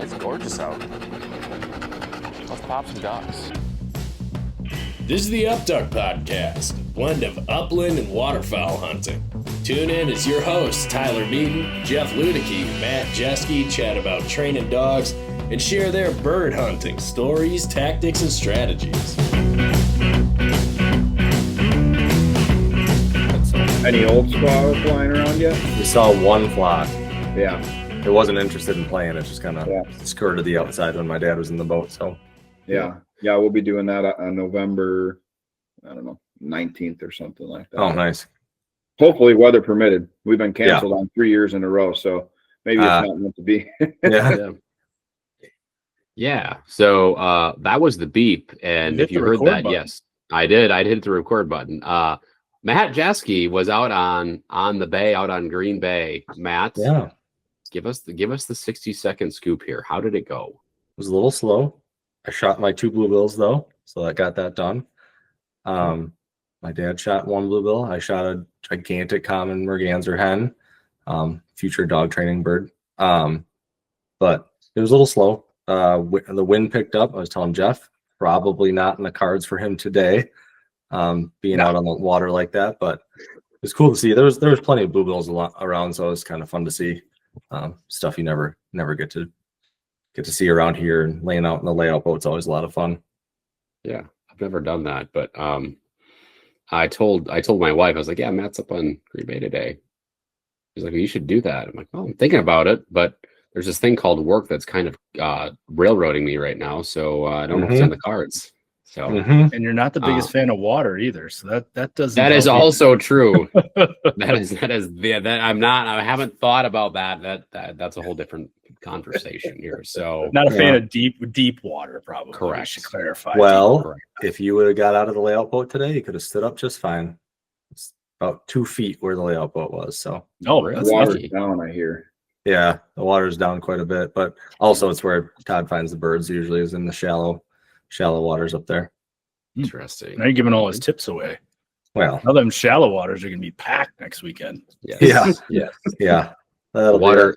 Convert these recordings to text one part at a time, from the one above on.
It's gorgeous out. Let's pop some ducks. This is the Upduck Podcast, a blend of upland and waterfowl hunting. Tune in as your hosts, Tyler Beaton, Jeff Ludicky, Matt Jeske, chat about training dogs and share their bird hunting stories, tactics, and strategies. Any old squaws flying around yet? We saw one flock. Yeah. It wasn't interested in playing. It just kind of skirted the outside when my dad was in the boat. So, yeah, we'll be doing that on November, 19th or something like that. Oh, nice. Hopefully, weather permitted. We've been canceled on 3 years in a row, so maybe it's not meant to be. Yeah. So that was the beep, and if you heard that, button. yes, I did. I hit the record button. Matt Jeske was out on the bay, out on Green Bay. Matt, give us the 60-second scoop here. How did it go? It was a little slow. I shot my 2 bluebills though, so I got that done. My dad shot 1 bluebill. I shot a gigantic common merganser hen, future dog training bird. But it was a little slow. The wind picked up. I was telling Jeff, probably not in the cards for him today. Being out on the water like that, but it's cool to see. There was plenty of bluebills around, so it was kind of fun to see stuff you never get to see around here. And laying out in the layout boat's always a lot of fun. Yeah, I've never done that, but I told my wife, I was like, yeah, Matt's up on Green Bay today. She's like, well, you should do that. I'm like, well, I'm thinking about it, but there's this thing called work that's kind of railroading me right now, so I don't know if it's in the cards. So, and you're not the biggest fan of water either, so that doesn't. That is also true. that I'm not. I haven't thought about that. That's a whole different conversation here. So, not a fan of deep water, probably. Correct. I should clarify. Well, if you would have got out of the layout boat today, you could have stood up just fine. It's about 2 feet where the layout boat was. So, that's water's lucky. down, I hear. Yeah, the water's down quite a bit, but also it's where Todd finds the birds. Usually, is in the shallow waters up there. Interesting. Now you're giving all his tips away. Well, now them shallow waters are going to be packed next weekend. Yes. Yeah. The water.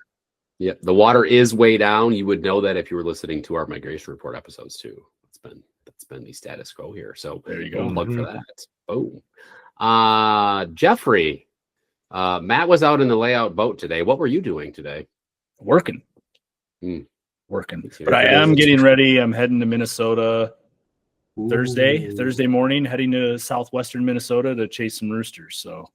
Yeah, the water is way down. You would know that if you were listening to our migration report episodes too. That's been the status quo here. So there you go. Plug for that. Oh, Jeffrey. Matt was out in the layout boat today. What were you doing today? Working. But I am getting ready. I'm heading to Minnesota Thursday morning, heading to southwestern Minnesota to chase some roosters. So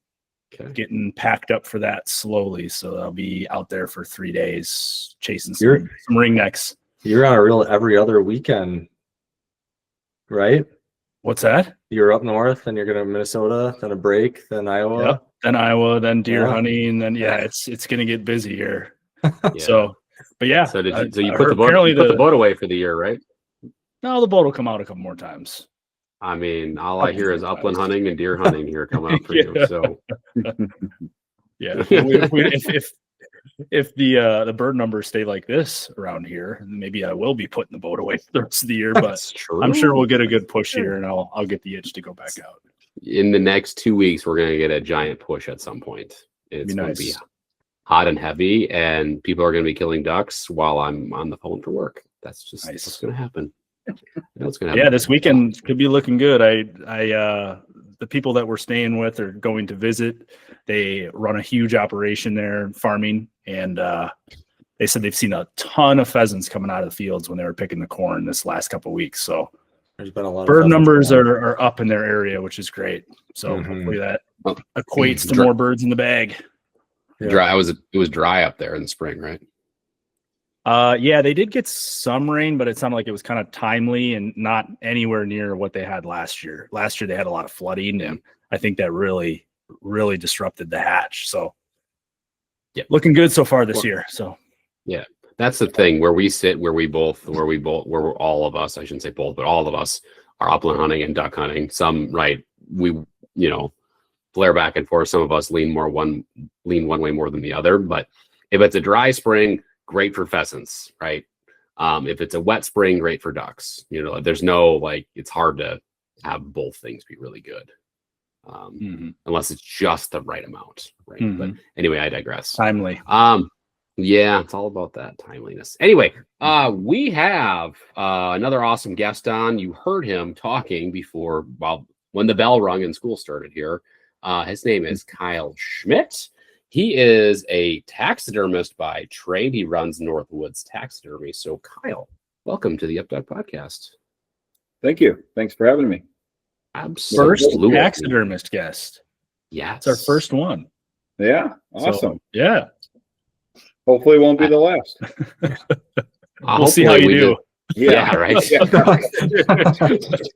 getting packed up for that slowly. So I'll be out there for 3 days chasing some ringnecks. You're on a real every other weekend, right? What's that? You're up north and you're going to Minnesota, then a break, then Iowa. Yep. Then Iowa, then deer hunting, then it's going to get busy here. So, but yeah. So you put the boat away for the year, right? No, the boat will come out a couple more times. I mean, all I hear is upland hunting and deer hunting here coming up for you. So, if the bird numbers stay like this around here, maybe I will be putting the boat away for the rest of the year. But I'm sure we'll get a good push here, and I'll get the itch to go back out. In the next 2 weeks, we're going to get a giant push at some point. It's going to be hot and heavy, and people are going to be killing ducks while I'm on the phone for work. That's just what's going to happen. This weekend could be looking good. The people that we're staying with are going to visit. They run a huge operation there, farming, and they said they've seen a ton of pheasants coming out of the fields when they were picking the corn this last couple of weeks. So there's been a lot bird of numbers are up in their area, which is great. So hopefully that equates to more birds in the bag. Dry. It was dry up there in the spring, right? They did get some rain, but it sounded like it was kind of timely and not anywhere near what they had last year. Last year they had a lot of flooding, and I think that really, really disrupted the hatch. So, looking good so far this year. So, that's the thing where all of us, I shouldn't say both, but all of us are upland hunting and duck hunting. Some, right, we flare back and forth. Some of us lean one way more than the other. But if it's a dry spring, great for pheasants, right? If it's a wet spring, great for ducks. There's no it's hard to have both things be really good, unless it's just the right amount, right? But anyway, I digress. Timely. Yeah, it's all about that timeliness. Anyway, we have another awesome guest on. You heard him talking before, well, when the bell rung and school started here. His name is Kyle Schmidt. He is a taxidermist by trade. He runs Northwoods Taxidermy. So, Kyle, welcome to the Updog Podcast. Thank you. Thanks for having me. Absolutely. First taxidermist guest. Yes. It's our first one. Yeah. Awesome. So, yeah. Hopefully it won't be the last. We'll see how you do. Yeah, right.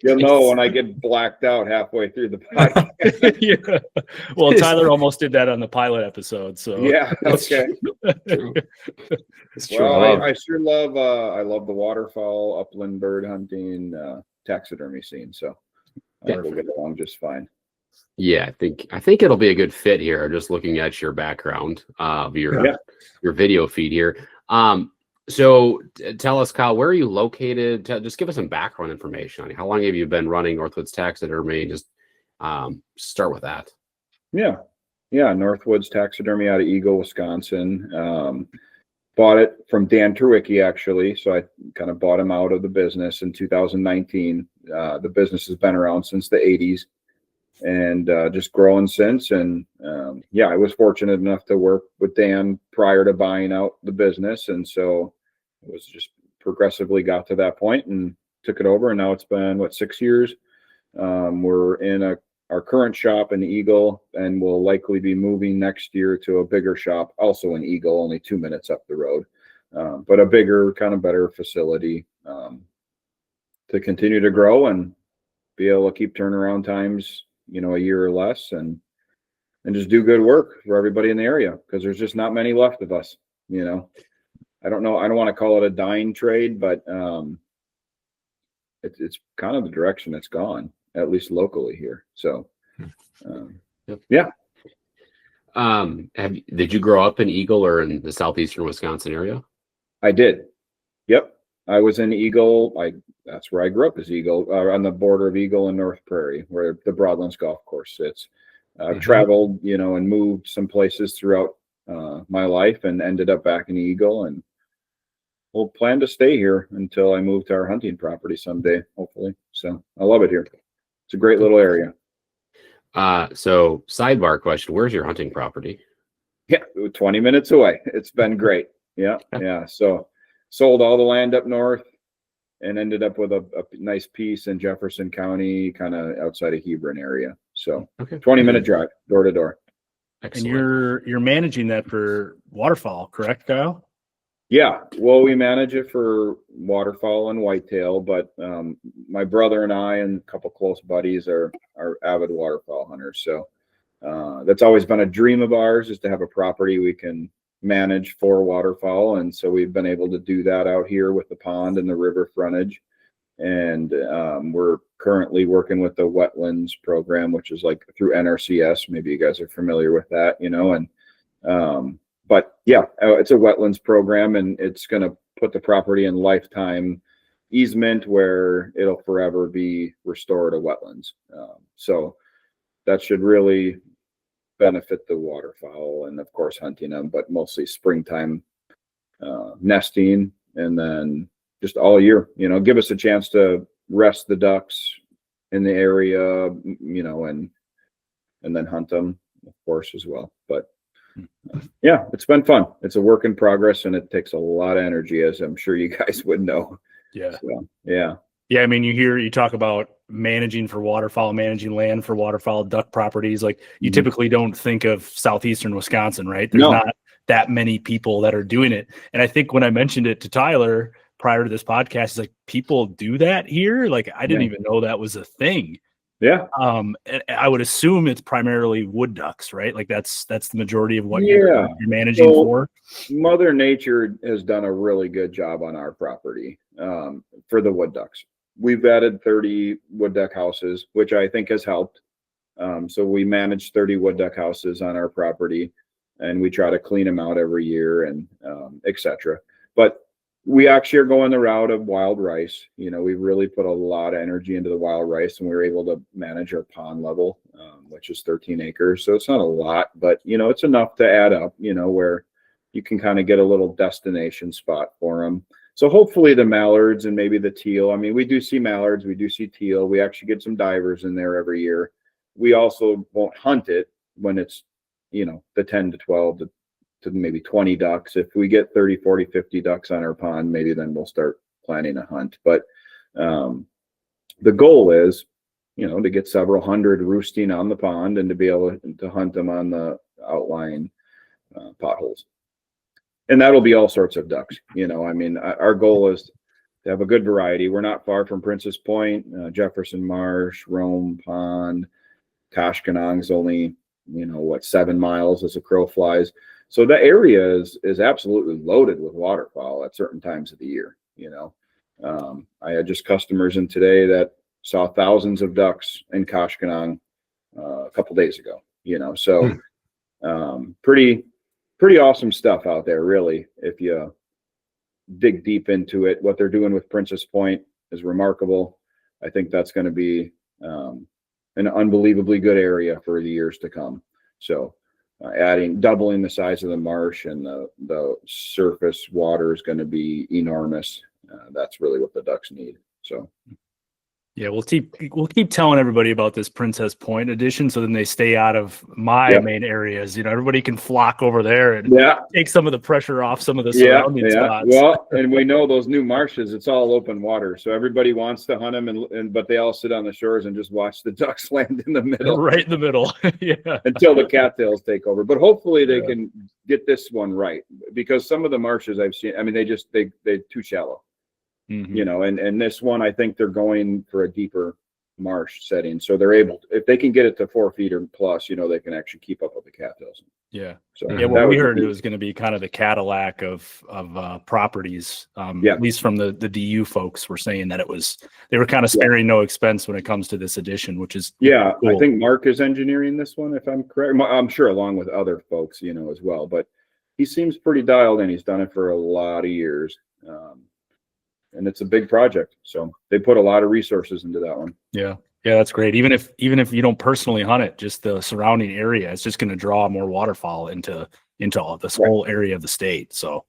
You'll know when I get blacked out halfway through the podcast. Yeah. Well, Tyler almost did that on the pilot episode. So yeah. Okay. It's true. Well, I sure love I love the waterfowl, upland bird hunting, taxidermy scene. So I think we'll get along just fine. Yeah, I think it'll be a good fit here. Just looking at your background of your video feed here. So tell us, Kyle, where are you located? Just give us some background information on you. How long have you been running Northwoods Taxidermy? Just start with that. Yeah. Northwoods Taxidermy out of Eagle, Wisconsin. Bought it from Dan Terwicki, actually. So I kind of bought him out of the business in 2019. The business has been around since the 80s and just growing since. And I was fortunate enough to work with Dan prior to buying out the business. And so it was just progressively got to that point and took it over. And now it's been, 6 years. We're in our current shop in Eagle, and we'll likely be moving next year to a bigger shop, also in Eagle, only 2 minutes up the road, but a bigger, kind of better facility to continue to grow and be able to keep turnaround times, a year or less, and just do good work for everybody in the area, because there's just not many left of us. I don't know. I don't want to call it a dying trade, but it's kind of the direction it's gone, at least locally here. So, yeah. Did you grow up in Eagle or in the southeastern Wisconsin area? I did. Yep. I was in Eagle. That's where I grew up, is Eagle, on the border of Eagle and North Prairie, where the Broadlands Golf Course sits. I've traveled, and moved some places throughout my life, and ended up back in Eagle, and we'll plan to stay here until I move to our hunting property someday, hopefully. So I love it here. It's a great little area. So sidebar question, where's your hunting property? Yeah, 20 minutes away. It's been great. Yeah. So sold all the land up north and ended up with a nice piece in Jefferson County, kind of outside of Hebron area. So 20-minute drive, door to door. Excellent. And you're managing that for waterfowl, correct, Kyle? Yeah, well, we manage it for waterfowl and whitetail, but my brother and I and a couple close buddies are avid waterfowl hunters. So that's always been a dream of ours, is to have a property we can manage for waterfowl. And so we've been able to do that out here with the pond and the river frontage. And we're currently working with the wetlands program, which is like through NRCS. Maybe you guys are familiar with that, but yeah, it's a wetlands program, and it's going to put the property in lifetime easement where it'll forever be restored to wetlands. So that should really benefit the waterfowl and, of course, hunting them, but mostly springtime nesting, and then just all year, give us a chance to rest the ducks in the area, and then hunt them, of course, as well. But yeah, it's been fun. It's a work in progress, and it takes a lot of energy, as I'm sure you guys would know. Yeah. So, yeah. Yeah. I mean, you talk about managing for waterfowl, managing land for waterfowl, duck properties. Like, you typically don't think of southeastern Wisconsin, right? There's not that many people that are doing it. And I think when I mentioned it to Tyler prior to this podcast, he's like, people do that here? Like, I didn't even know that was a thing. Yeah. I would assume it's primarily wood ducks, right? Like that's the majority of what you're managing for. Mother Nature has done a really good job on our property for the wood ducks. We've added 30 wood duck houses, which I think has helped. So we manage 30 wood duck houses on our property, and we try to clean them out every year, and etc. But we actually are going the route of wild rice. We really put a lot of energy into the wild rice, and we were able to manage our pond level, which is 13 acres. So it's not a lot, but it's enough to add up, where you can kind of get a little destination spot for them. So hopefully the mallards and maybe the teal. I mean, we do see mallards, we do see teal. We actually get some divers in there every year. We also won't hunt it when it's, the 10 to 12 to maybe 20 ducks. If we get 30, 40, 50 ducks on our pond, maybe then we'll start planning a hunt. But the goal is, to get several hundred roosting on the pond and to be able to hunt them on the outlying potholes. And that'll be all sorts of ducks. Our goal is to have a good variety. We're not far from Princess Point, Jefferson Marsh, Rome Pond, Koshkonong's only, 7 miles as a crow flies. So the area is absolutely loaded with waterfowl at certain times of the year. I had just customers in today that saw thousands of ducks in Koshkonong a couple days ago. So pretty awesome stuff out there, really. If you dig deep into it, what they're doing with Princess Point is remarkable. I think that's going to be an unbelievably good area for the years to come. So doubling the size of the marsh and the surface water is going to be enormous. That's really what the ducks need. So. Yeah, we'll keep telling everybody about this Princess Point edition, so then they stay out of my main areas. Everybody can flock over there and take some of the pressure off some of the surrounding spots. Well, and we know those new marshes, it's all open water, so everybody wants to hunt them, but they all sit on the shores and just watch the ducks land in the middle, right in the middle, until the cattails take over. But hopefully they can get this one right, because some of the marshes I've seen, they're too shallow. And this one, I think they're going for a deeper marsh setting. So they're able to, if they can get it to 4 feet or plus, they can actually keep up with the cattails. Yeah. So what we heard, it was going to be kind of the Cadillac of properties. At least from the DU folks were saying that they were kind of sparing no expense when it comes to this edition, which is cool. I think Mark is engineering this one, if I'm correct. I'm sure along with other folks, as well, but he seems pretty dialed in. He's done it for a lot of years. And it's a big project, so they put a lot of resources into that one. Yeah, that's great. Even if you don't personally hunt it, just the surrounding area, it's just going to draw more waterfowl into all this whole area of the state. So,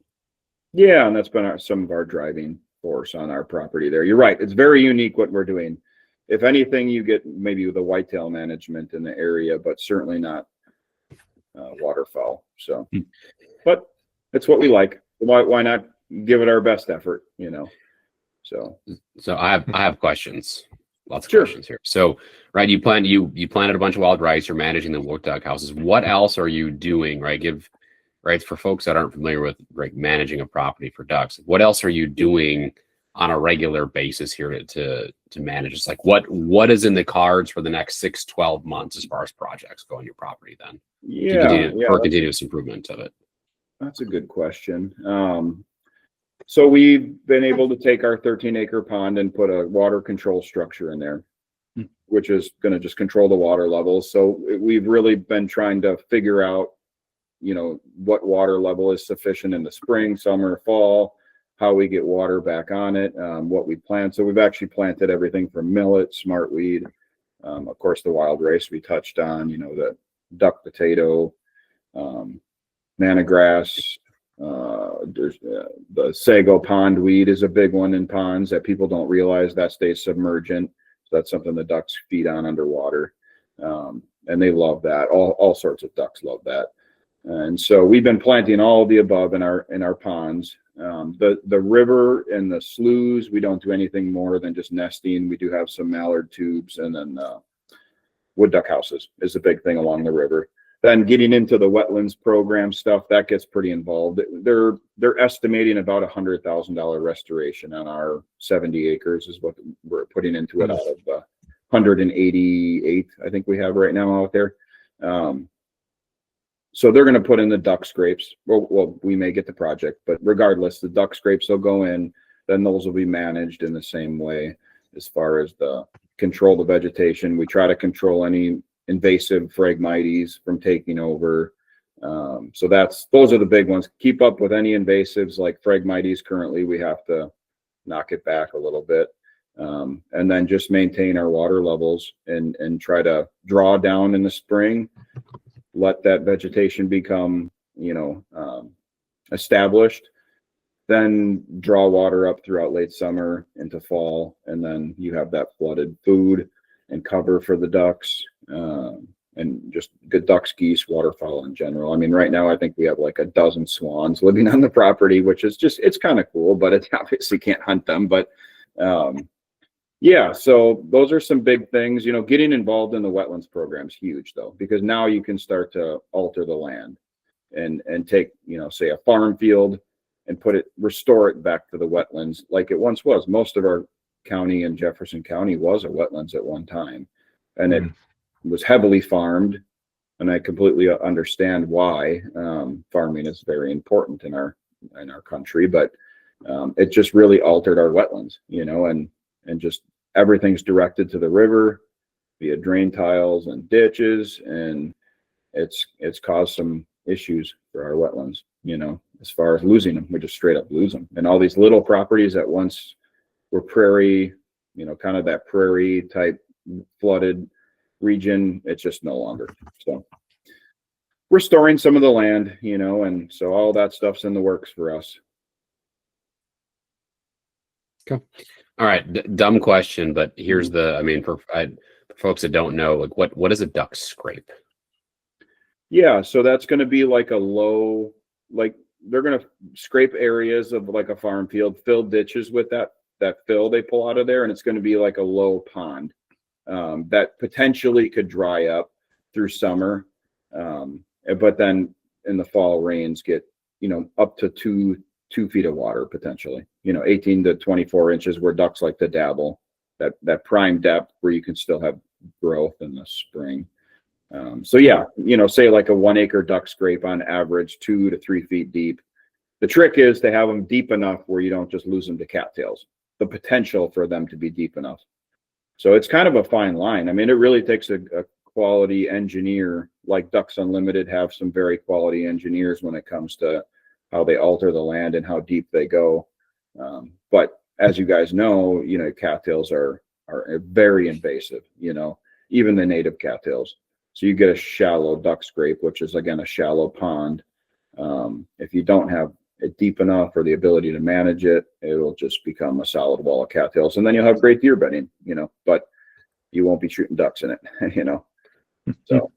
and that's been some of our driving force on our property there. You're right; it's very unique what we're doing. If anything, you get maybe with the whitetail management in the area, but certainly not waterfowl. So, but it's what we like. Why not give it our best effort? So I have questions. Lots of questions here. So, right, you planted a bunch of wild rice. You're managing the wood duck houses. What else are you doing? Right, for folks that aren't familiar with managing a property for ducks. What else are you doing on a regular basis here to manage? It's like what is in the cards for the next 6-12 months as far as projects go on your property? Then for continuous improvement of it. That's a good question. So we've been able to take our 13-acre pond and put a water control structure in there, which is going to just control the water levels. So we've really been trying to figure out, what water level is sufficient in the spring, summer, fall, how we get water back on it, what we plant. So we've actually planted everything from millet, smartweed, of course, the wild rice we touched on, the duck potato, manna grass. There's the sago pond weed is a big one in ponds that people don't realize that stays submergent. So that's something the ducks feed on underwater, and they love that. All sorts of ducks love that. And so we've been planting all of the above in our ponds. The river and the sloughs, we don't do anything more than just nesting. We do have some mallard tubes, and then wood duck houses is a big thing along the river. Then getting into the wetlands program stuff, that gets pretty involved. They're estimating about $100,000 restoration on our 70 acres is what we're putting into it out of the 188 I think we have right now out there. So they're going to put in the duck scrapes. Well, we may get the project, but regardless, the duck scrapes will go in. Then those will be managed in the same way as far as the control the vegetation. We try to control any invasive Phragmites from taking over. So those are the big ones. Keep up with any invasives like Phragmites. Currently, we have to knock it back a little bit. And then just maintain our water levels and try to draw down in the spring, let that vegetation become, established, then draw water up throughout late summer into fall, and then you have that flooded food and cover for the ducks, and just good ducks, geese, waterfowl in general. I mean, right now I think we have like a dozen swans living on the property, which is just, it's kind of cool, but it obviously can't hunt them. But yeah, so those are some big things. You know, getting involved in the wetlands program is huge though, because now you can start to alter the land and take, you know, say a farm field and restore it back to the wetlands like it once was. Most of our county in Jefferson County was a wetlands at one time, and it was heavily farmed. And I completely understand why. Farming is very important in our country, but it just really altered our wetlands, you know, and just everything's directed to the river via drain tiles and ditches, and it's caused some issues for our wetlands, you know, as far as losing them. We just straight up lose them. And all these little properties that once were prairie, you know, kind of that prairie type flooded region, it's just no longer. So restoring some of the land, you know, and so all that stuff's in the works for us. Okay. All right. Dumb question, but here's the, I mean, for folks that don't know, like what is a duck scrape? Yeah. So that's going to be like a low, like they're going to scrape areas of like a farm field, fill ditches with that fill they pull out of there. And it's going to be like a low pond that potentially could dry up through summer. But then in the fall, rains get, you know, up to two feet of water potentially, you know, 18 to 24 inches where ducks like to dabble, that prime depth where you can still have growth in the spring. So yeah, you know, say like a 1 acre duck scrape on average 2 to 3 feet deep. The trick is to have them deep enough where you don't just lose them to cattails, the potential for them to be deep enough. So it's kind of a fine line. I mean, it really takes a quality engineer, like Ducks Unlimited have some very quality engineers when it comes to how they alter the land and how deep they go. But as you guys know, you know, cattails are very invasive, you know, even the native cattails. So you get a shallow duck scrape, which is again a shallow pond. If you don't have it deep enough or the ability to manage it, it'll just become a solid wall of cattails, and then you'll have great deer bedding, you know, but you won't be shooting ducks in it, you know. So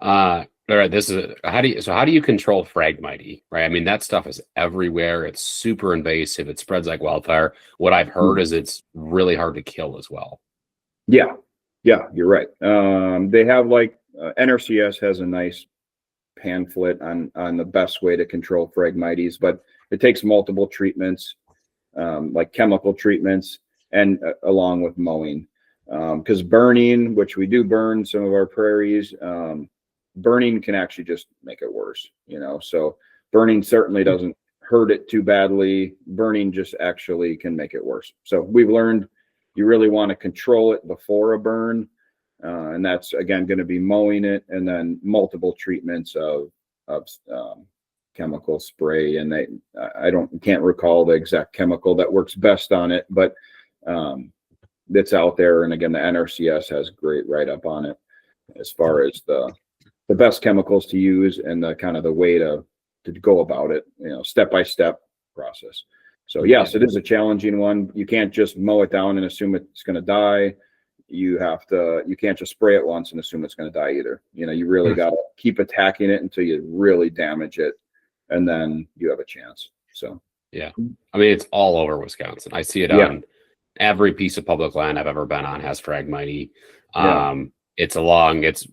all right, this is how do you control Phragmite, right? I mean, that stuff is everywhere. It's super invasive. It spreads like wildfire. What I've heard is it's really hard to kill as well. Yeah, you're right. They have like NRCS has a nice pamphlet on the best way to control Phragmites, but it takes multiple treatments, like chemical treatments, and along with mowing, because burning, which we do burn some of our prairies, burning can actually just make it worse, you know. So burning certainly doesn't hurt it too badly. Burning just actually can make it worse. So we've learned you really want to control it before a burn. And that's again going to be mowing it, and then multiple treatments of chemical spray. And I can't recall the exact chemical that works best on it, but that's out there. And again, the NRCS has great write up on it as far as the best chemicals to use and the kind of the way to go about it, you know, step-by-step process. So yes, it is a challenging one. You can't just mow it down and assume it's going to die. You can't just spray it once and assume it's going to die either. You know, you really got to keep attacking it until you really damage it, and then you have a chance. So, yeah, I mean, it's all over Wisconsin. I see it on every piece of public land I've ever been on has Phragmite. It's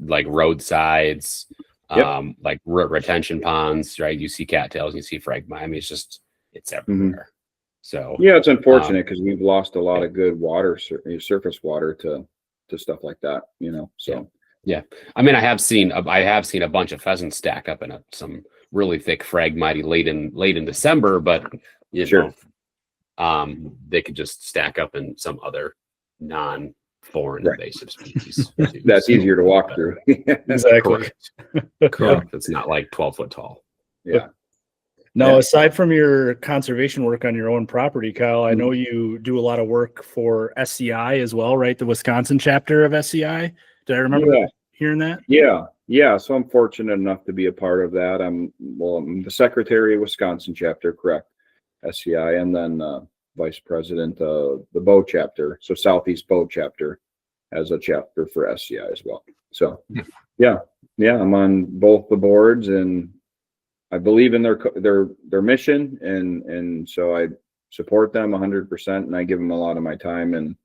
like roadsides, like retention ponds, right? You see cattails, you see Phragmite. I mean, it's everywhere. So yeah, it's unfortunate because we've lost a lot of good water, surface water to stuff like that, you know. So yeah, I mean, I have seen a bunch of pheasants stack up in some really thick Phragmite late in December, but you know, they could just stack up in some other non-foreign invasive species. That's easier to walk through. Exactly. Correct. It's not like 12 foot tall. Yeah. Now, aside from your conservation work on your own property, Kyle, I know you do a lot of work for SCI as well, right? The Wisconsin chapter of SCI. Did I remember? hearing that? Yeah. So I'm fortunate enough to be a part of that. I'm the secretary of Wisconsin chapter, correct? SCI, and then vice president of the Bow chapter. So Southeast Bow chapter has a chapter for SCI as well. So yeah, I'm on both the boards, and I believe in their mission, and so I support them 100%, and I give them a lot of my time and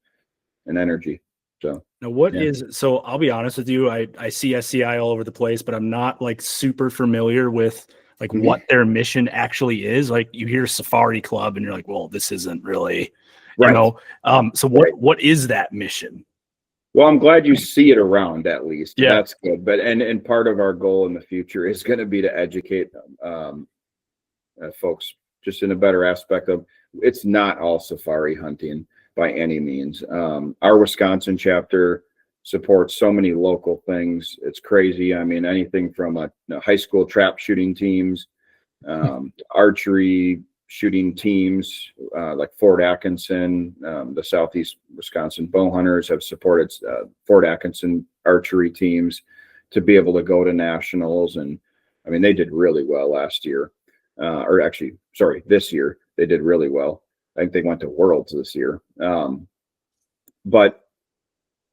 energy. So now so I'll be honest with you, I see SCI all over the place, but I'm not like super familiar with like what their mission actually is. Like you hear Safari Club and you're like, well, this isn't really, you know. So what is that mission? Well, I'm glad you see it around at least. Yeah, that's good. But and part of our goal in the future is going to be to educate folks just in a better aspect of it's not all safari hunting by any means. Our Wisconsin chapter supports so many local things. It's crazy. I mean, anything from a high school trap shooting teams, archery shooting teams like Fort Atkinson, the Southeast Wisconsin bow hunters have supported Fort Atkinson archery teams to be able to go to nationals. And I mean, they did really well last year, this year. They did really well. I think they went to Worlds this year. But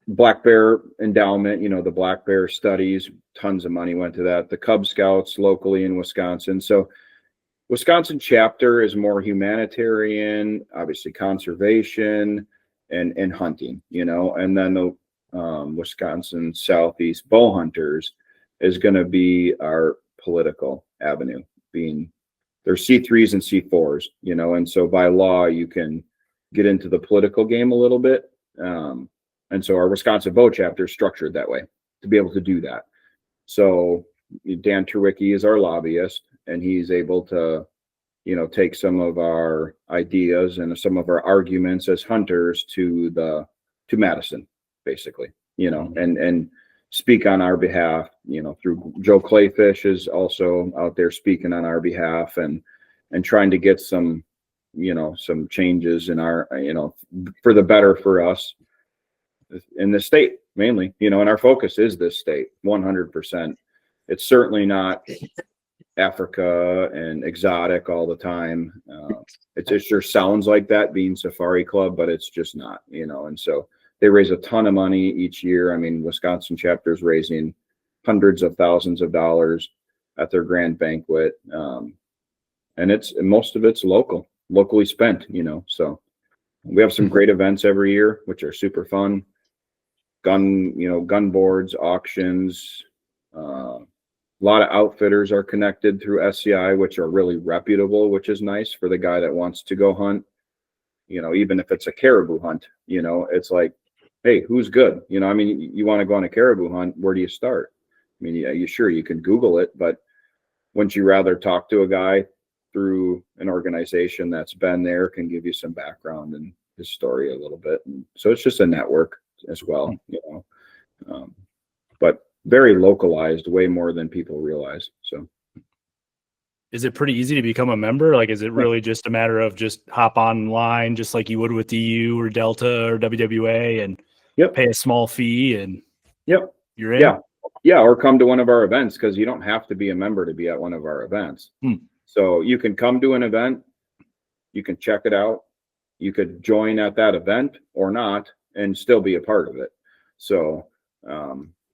Black Bear Endowment, the Black Bear studies, tons of money went to that. The Cub Scouts locally in Wisconsin. So Wisconsin chapter is more humanitarian, obviously conservation and hunting, and then the Wisconsin Southeast Bow Hunters is going to be our political avenue, being there's C3s and C4s, and so by law you can get into the political game a little bit. And so our Wisconsin Bow chapter is structured that way to be able to do that. So Dan Turwicki is our lobbyist, and he's able to, take some of our ideas and some of our arguments as hunters to Madison, basically, and speak on our behalf, through Joe Clayfish is also out there speaking on our behalf and trying to get some changes in our, for the better for us in the state mainly, and our focus is this state 100%. It's certainly not Africa and exotic all the time. It sure sounds like that being Safari Club, but it's just not, and so they raise a ton of money each year. I mean, Wisconsin chapter's raising hundreds of thousands of dollars at their grand banquet. And most of it's locally spent, so we have some great events every year, which are super fun. Gun boards, auctions, a lot of outfitters are connected through SCI, which are really reputable, which is nice for the guy that wants to go hunt. Even if it's a caribou hunt, it's like, hey, who's good? I mean, you want to go on a caribou hunt, where do you start? I mean, you can Google it, but wouldn't you rather talk to a guy through an organization that's been there, can give you some background and his story a little bit? And so it's just a network as well, but very localized, way more than people realize. So is it pretty easy to become a member? Like, is it really just a matter of just hop online, just like you would with DU or Delta or WWA, and pay a small fee and you're in? Yeah. Or come to one of our events, because you don't have to be a member to be at one of our events. So you can come to an event, you can check it out, you could join at that event or not and still be a part of it. So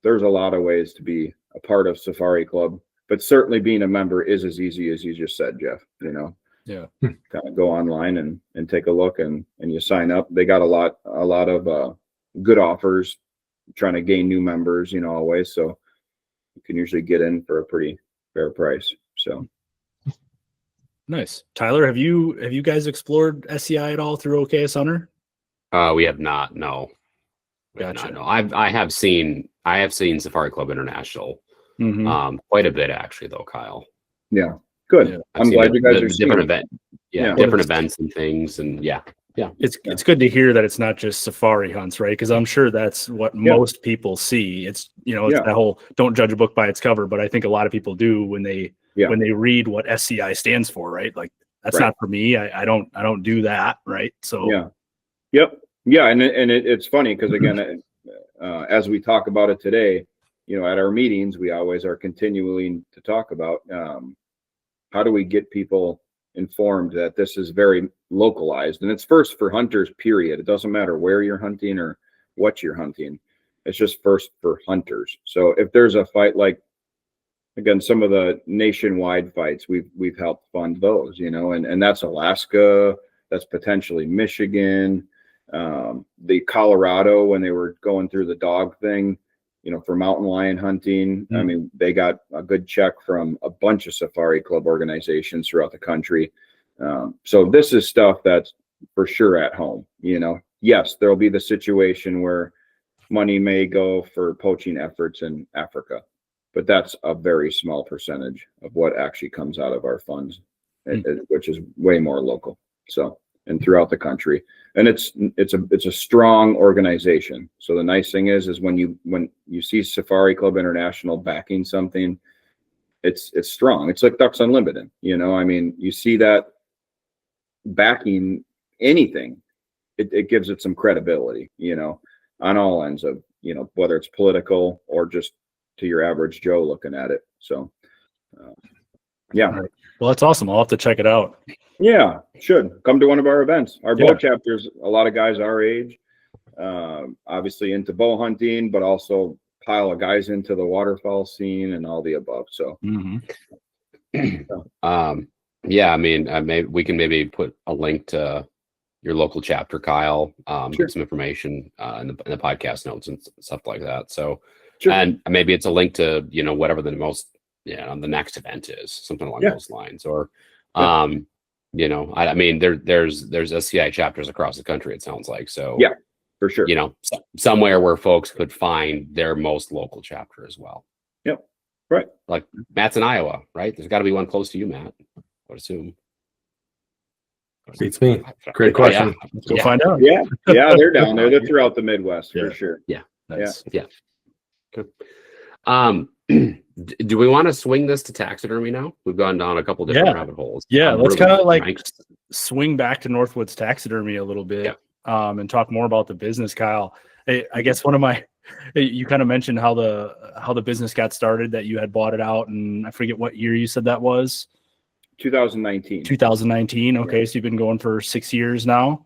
there's a lot of ways to be a part of Safari Club, but certainly being a member is as easy as you just said, Jeff. Kind of go online and take a look and you sign up. They got a lot of good offers, trying to gain new members, always. So you can usually get in for a pretty fair price. So nice. Tyler, have you guys explored SCI at all through OKS Hunter? We have not. No. Gotcha. No. I have seen Safari Club International quite a bit, actually, though, Kyle. Yeah, good. Yeah. I'm glad you guys are different event. Different events and things, and it's good to hear that it's not just safari hunts, right? Because I'm sure that's what most people see. It's it's that whole don't judge a book by its cover, but I think a lot of people do when they read what SCI stands for, right? Like that's not for me. I don't do that, right? So and it's funny because again, as we talk about it today, at our meetings, we always are continuing to talk about how do we get people informed that this is very localized, and it's first for hunters, period. It doesn't matter where you're hunting or what you're hunting. It's just first for hunters. So if there's a fight, like, again, some of the nationwide fights, we've helped fund those, and that's Alaska, that's potentially Michigan, the Colorado, when they were going through the dog thing, for mountain lion hunting. I mean, they got a good check from a bunch of safari club organizations throughout the country. So this is stuff that's for sure at home. Yes, there'll be the situation where money may go for poaching efforts in Africa, but that's a very small percentage of what actually comes out of our funds, which is way more local. So, and throughout the country, and it's a strong organization. So the nice thing is when you see Safari Club International backing something, it's strong. It's like Ducks Unlimited. I mean, you see that backing anything, it gives it some credibility. On all ends of whether it's political or just to your average Joe looking at it. So, yeah. Well, that's awesome. I'll have to check it out. Yeah, should come to one of our events. Our bow chapters, a lot of guys our age, obviously into bow hunting, but also pile of guys into the waterfowl scene and all the above. So, yeah, I mean, maybe we can maybe put a link to your local chapter, Kyle, get some information in the podcast notes and stuff like that. So, and maybe it's a link to, whatever the next event is, something along those lines, or, I mean, there's SCI chapters across the country, it sounds like. So yeah, for sure. Somewhere where folks could find their most local chapter as well. Yep. Right. Like Matt's in Iowa, right? There's got to be one close to you, Matt, I would assume. Beats me. Great question. Let's go find out. Yeah. They're down there. They're throughout the Midwest for sure. Yeah. Nice. Yeah. Good. Do we want to swing this to taxidermy now? We've gone down a couple different rabbit holes. Yeah, let's kind of swing back to Northwoods Taxidermy a little bit, and talk more about the business, Kyle. I guess you kind of mentioned how the business got started, that you had bought it out, and I forget what year you said that was. 2019. 2019. Okay, so you've been going for 6 years now.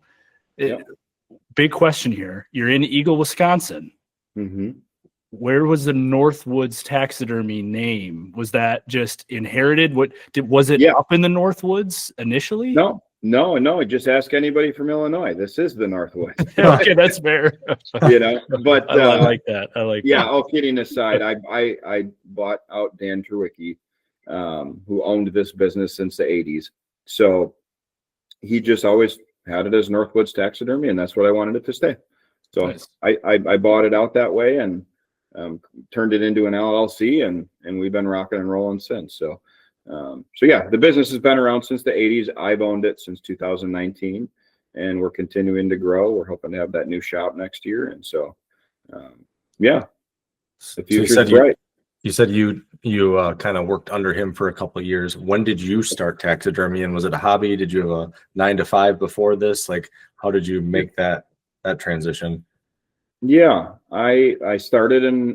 Big question here. You're in Eagle, Wisconsin. Mm-hmm. Where was the Northwoods Taxidermy name? Was that just inherited? Was it up in the Northwoods initially? No. Just ask anybody from Illinois. This is the Northwoods. Okay, that's fair. But I like that. Yeah. All kidding aside, I bought out Dan Trewicki, who owned this business since the 80s. So he just always had it as Northwoods Taxidermy, and that's what I wanted it to stay. So nice. I bought it out that way and turned it into an LLC, and we've been rocking and rolling since. So yeah, the business has been around since the 80s. I've owned it since 2019, and we're continuing to grow. We're hoping to have that new shop next year. And so, yeah, the future's bright. You said you kind of worked under him for a couple of years. When did you start taxidermy, and was it a hobby? Did you have a 9-to-5 before this? Like, how did you make that transition? Yeah, I started in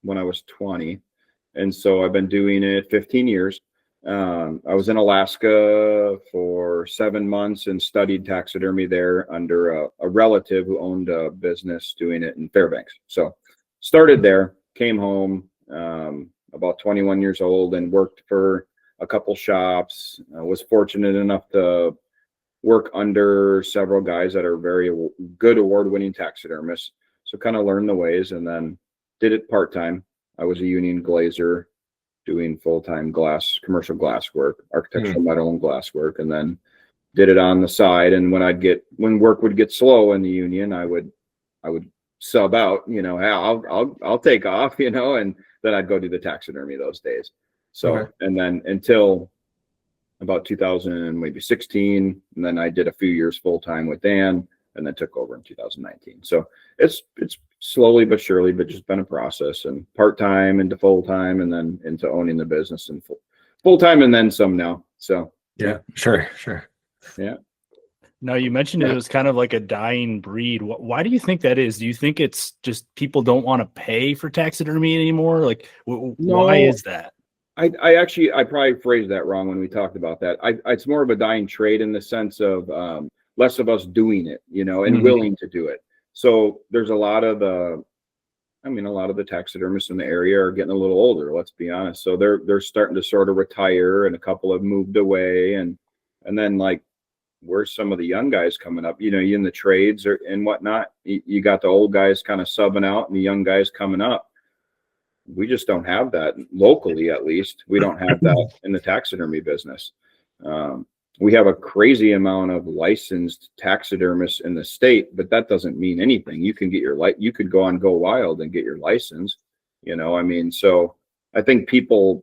when I was 20, and so I've been doing it 15 years. I was in Alaska for 7 months and studied taxidermy there under a relative who owned a business doing it in Fairbanks. So started there, came home about 21 years old, and worked for a couple shops. I was fortunate enough to work under several guys that are very good award-winning taxidermists. So kind of learned the ways, and then did it part-time. I was a union glazer doing full-time commercial glass work, architectural metal and glass work, and then did it on the side. And when work would get slow in the union, I would sub out, hey, I'll take off, and then I'd go do the taxidermy those days. So, and then until about 2016, and then I did a few years full-time with Dan, and then took over in 2019. So it's slowly but surely, but just been a process, and part-time into full-time, and then into owning the business and full-time, and then some now. So yeah, sure. Yeah. Now, you mentioned it was kind of like a dying breed. Why do you think that is? Do you think it's just people don't want to pay for taxidermy anymore? Like, why is that? I probably phrased that wrong when we talked about that. It's more of a dying trade in the sense of less of us doing it, and willing to do it. So there's a lot of the taxidermists in the area are getting a little older, let's be honest. So they're starting to sort of retire, and a couple have moved away, and then like, where's some of the young guys coming up? You in the trades and whatnot. You got the old guys kind of subbing out, and the young guys coming up. We just don't have that locally, at least. We don't have that in the taxidermy business. We have a crazy amount of licensed taxidermists in the state, but that doesn't mean anything. You can get you could go on Go Wild and get your license, so I think people,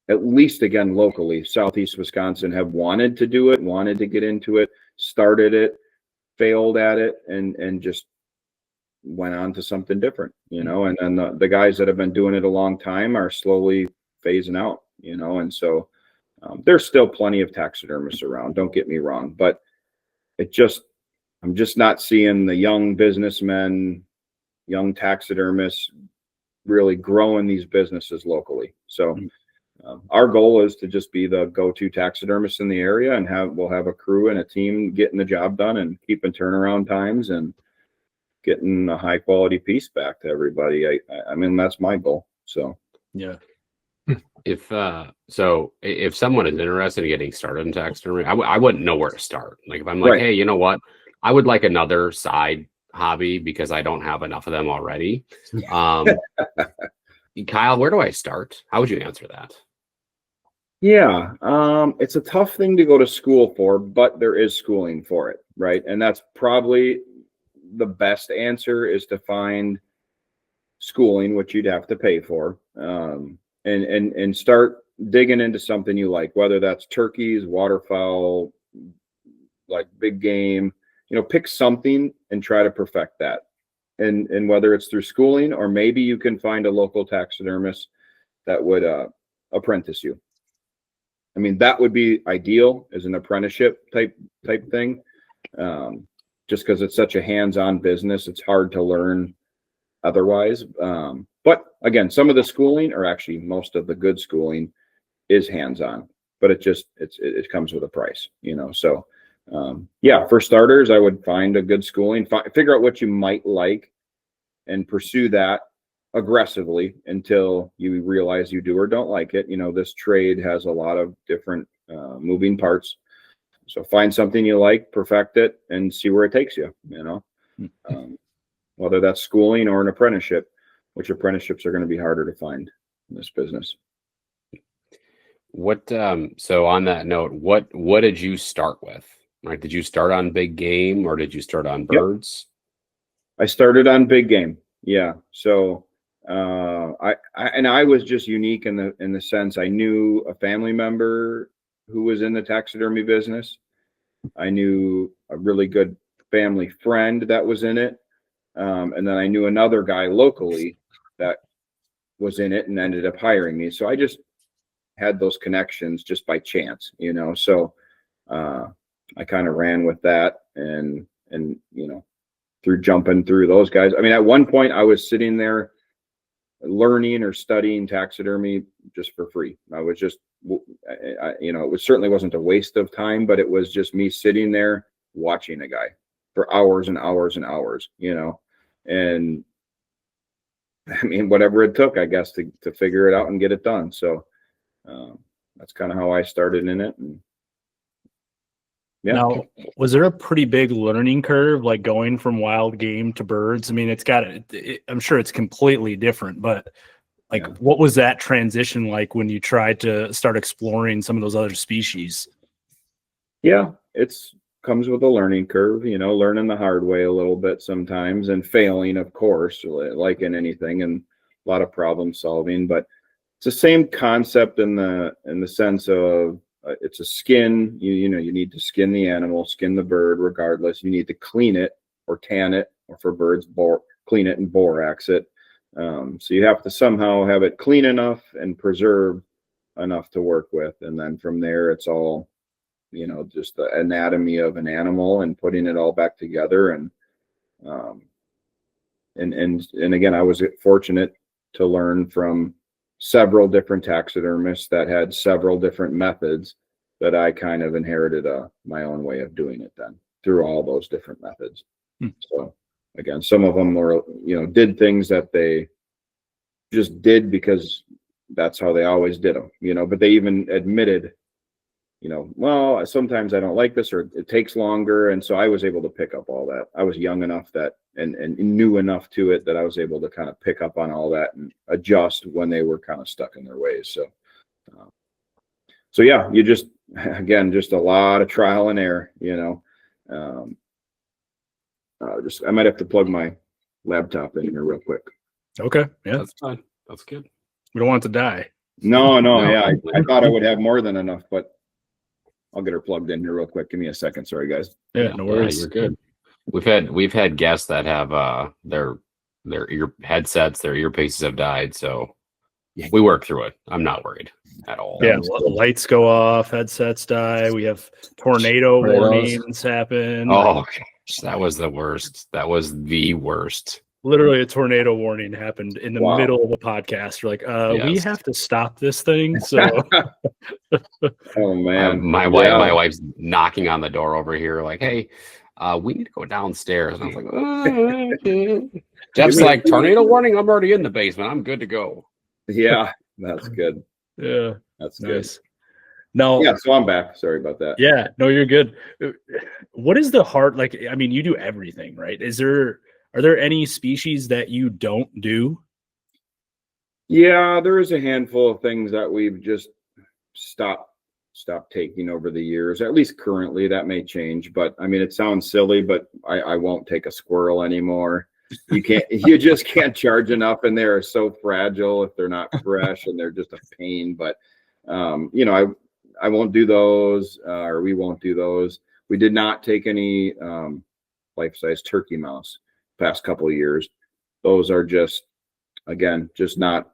at least again, locally, Southeast Wisconsin, have wanted to do it, wanted to get into it, started it, failed at it, and just went on to something different, and then the guys that have been doing it a long time are slowly phasing out, and so there's still plenty of taxidermists around, don't get me wrong, but I'm just not seeing the young businessmen, young taxidermists really growing these businesses locally. So our goal is to just be the go-to taxidermist in the area, and we'll have a crew and a team getting the job done and keeping turnaround times and getting a high quality piece back to everybody. I mean, that's my goal. So, yeah. If someone is interested in getting started in taxidermy, I wouldn't know where to start. Like if I'm like, hey, you know what? I would like another side hobby because I don't have enough of them already. Kyle, where do I start? How would you answer that? Yeah, it's a tough thing to go to school for, but there is schooling for it, right? And that's probably the best answer, is to find schooling, which you'd have to pay for, and start digging into something you like, whether that's turkeys, waterfowl, like big game, pick something and try to perfect that. And whether it's through schooling, or maybe you can find a local taxidermist that would apprentice you. I mean, that would be ideal, as an apprenticeship type thing. Just because it's such a hands-on business, it's hard to learn otherwise. But again, some of the schooling, or actually most of the good schooling, is hands-on, but it comes with a price, So for starters, I would find a good schooling, figure out what you might like, and pursue that aggressively until you realize you do or don't like it. This trade has a lot of different moving parts. So find something you like, perfect it, and see where it takes you, whether that's schooling or an apprenticeship, which apprenticeships are going to be harder to find in this business. So on that note, what did you start with? Right? Did you start on big game, or did you start on birds? Yep. I started on big game. Yeah. So I was just unique in the sense I knew a family member who was in the taxidermy business. I knew a really good family friend that was in it. And then I knew another guy locally that was in it and ended up hiring me. So I just had those connections just by chance, so I kind of ran with that and through jumping through those guys. I mean, at one point I was sitting there learning or studying taxidermy just for free. I was just, it certainly wasn't a waste of time, but it was just me sitting there watching a guy for hours and hours and hours, and I mean, whatever it took, I guess, to figure it out and get it done. So that's kind of how I started in it. And yeah. Now, was there a pretty big learning curve, like going from wild game to birds? I mean, I'm sure it's completely different, but what was that transition like when you tried to start exploring some of those other species? Yeah, comes with a learning curve, learning the hard way a little bit sometimes, and failing, of course, like in anything, and a lot of problem solving. But it's the same concept in the sense of it's a skin. You need to skin the animal, skin the bird. Regardless, you need to clean it or tan it, or for birds, clean it and borax it. So you have to somehow have it clean enough and preserved enough to work with, and then from there it's all just the anatomy of an animal and putting it all back together. And again, I was fortunate to learn from several different taxidermists that had several different methods that I kind of inherited my own way of doing it then through all those different methods. So again, some of them were, did things that they just did because that's how they always did them, but they even admitted, well, sometimes I don't like this or it takes longer. And so I was able to pick up all that. I was young enough and knew enough to it that I was able to kind of pick up on all that and adjust when they were kind of stuck in their ways. So yeah, you just a lot of trial and error, I might have to plug my laptop in here real quick. Okay. Yeah. That's fine. That's good. We don't want it to die. No. Yeah. I thought I would have more than enough, but I'll get her plugged in here real quick. Give me a second. Sorry, guys. Yeah. No worries. You're good. We've had guests that have their ear headsets, their earpieces have died. So we work through it. I'm not worried at all. Yeah. Lights go off, headsets die. We have tornado warnings happen. Oh, gosh, that was the worst. That was the worst. Literally a tornado warning happened in the middle of a podcast. We're like, we have to stop this thing. So oh man. My wife's knocking on the door over here, like, hey, we need to go downstairs. And I was like, Jeff's like, tornado warning, I'm already in the basement. I'm good to go. Yeah, that's good. Yeah. That's nice. Good. No. Yeah, so I'm back. Sorry about that. Yeah, no, you're good. What is the heart like? I mean, you do everything, right? Are there any species that you don't do? Yeah, there is a handful of things that we've just stopped taking over the years. At least currently, that may change. But I mean, it sounds silly, but I won't take a squirrel anymore. You just can't charge enough, and they're so fragile if they're not fresh, and they're just a pain. But I won't do those, or we won't do those. We did not take any life-size turkey mouse past couple of years. Those are just not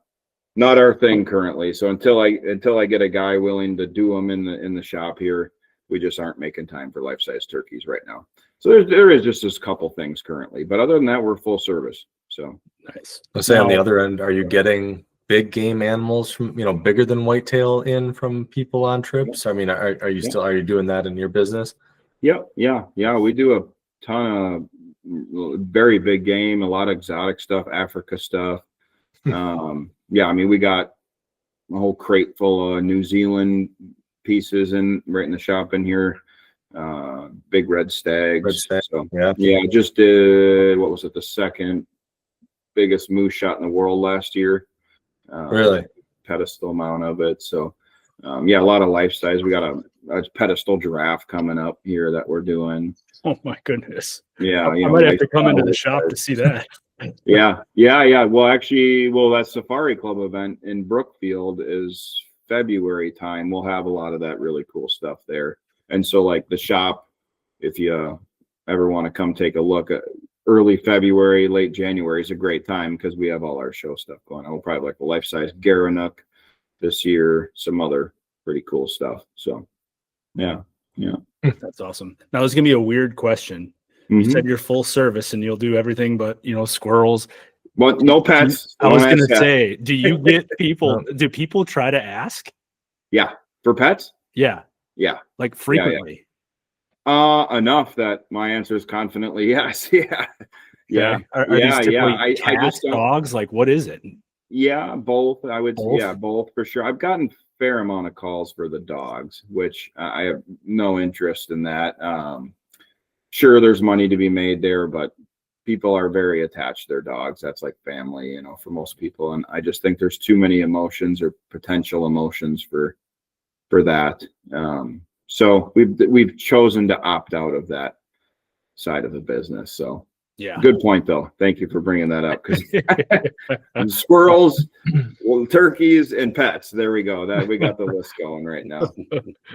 our thing currently. So until I get a guy willing to do them in the shop here, we just aren't making time for life-size turkeys right now. So there is just this couple things currently, but other than that, we're full service. So nice. Let's say on the other end, are you getting big game animals from bigger than whitetail in from people on trips? I mean, are you doing that in your business? Yeah. We do a ton of very big game, a lot of exotic stuff, Africa stuff. Yeah, I mean, we got a whole crate full of New Zealand pieces right in the shop in here. Big red stags. So, yeah, just did, what was it, the second biggest moose shot in the world last year. Really? Pedestal amount of it. So yeah, a lot of life size. We got a pedestal giraffe coming up here that we're doing. Oh my goodness. Yeah. I might have to come into the shop to see that. Yeah. Well, that Safari Club event in Brookfield is February time. We'll have a lot of that really cool stuff there. And so like the shop, if you ever want to come take a look at early February, late January is a great time because we have all our show stuff going on. We'll probably like the life-size Garanuk this year, some other pretty cool stuff. So yeah. That's awesome. Now this is gonna be a weird question. You said you're full service and you'll do everything but squirrels. Well, no pets. I was gonna say, do you get people do people try to ask? Yeah. For pets? Yeah. Like frequently. Enough that my answer is confidently yes. Yeah. Are these typically cats, dogs? Like, what is it? Yeah, both. I would say, yeah, both for sure. I've gotten a fair amount of calls for the dogs, which I have no interest in that. Sure, there's money to be made there, but people are very attached to their dogs. That's like family, for most people. And I just think there's too many emotions or potential emotions for that. So we've chosen to opt out of that side of the business. So yeah, good point though. Thank you for bringing that up, because squirrels, turkeys, and pets. There we go. That we got the list going right now.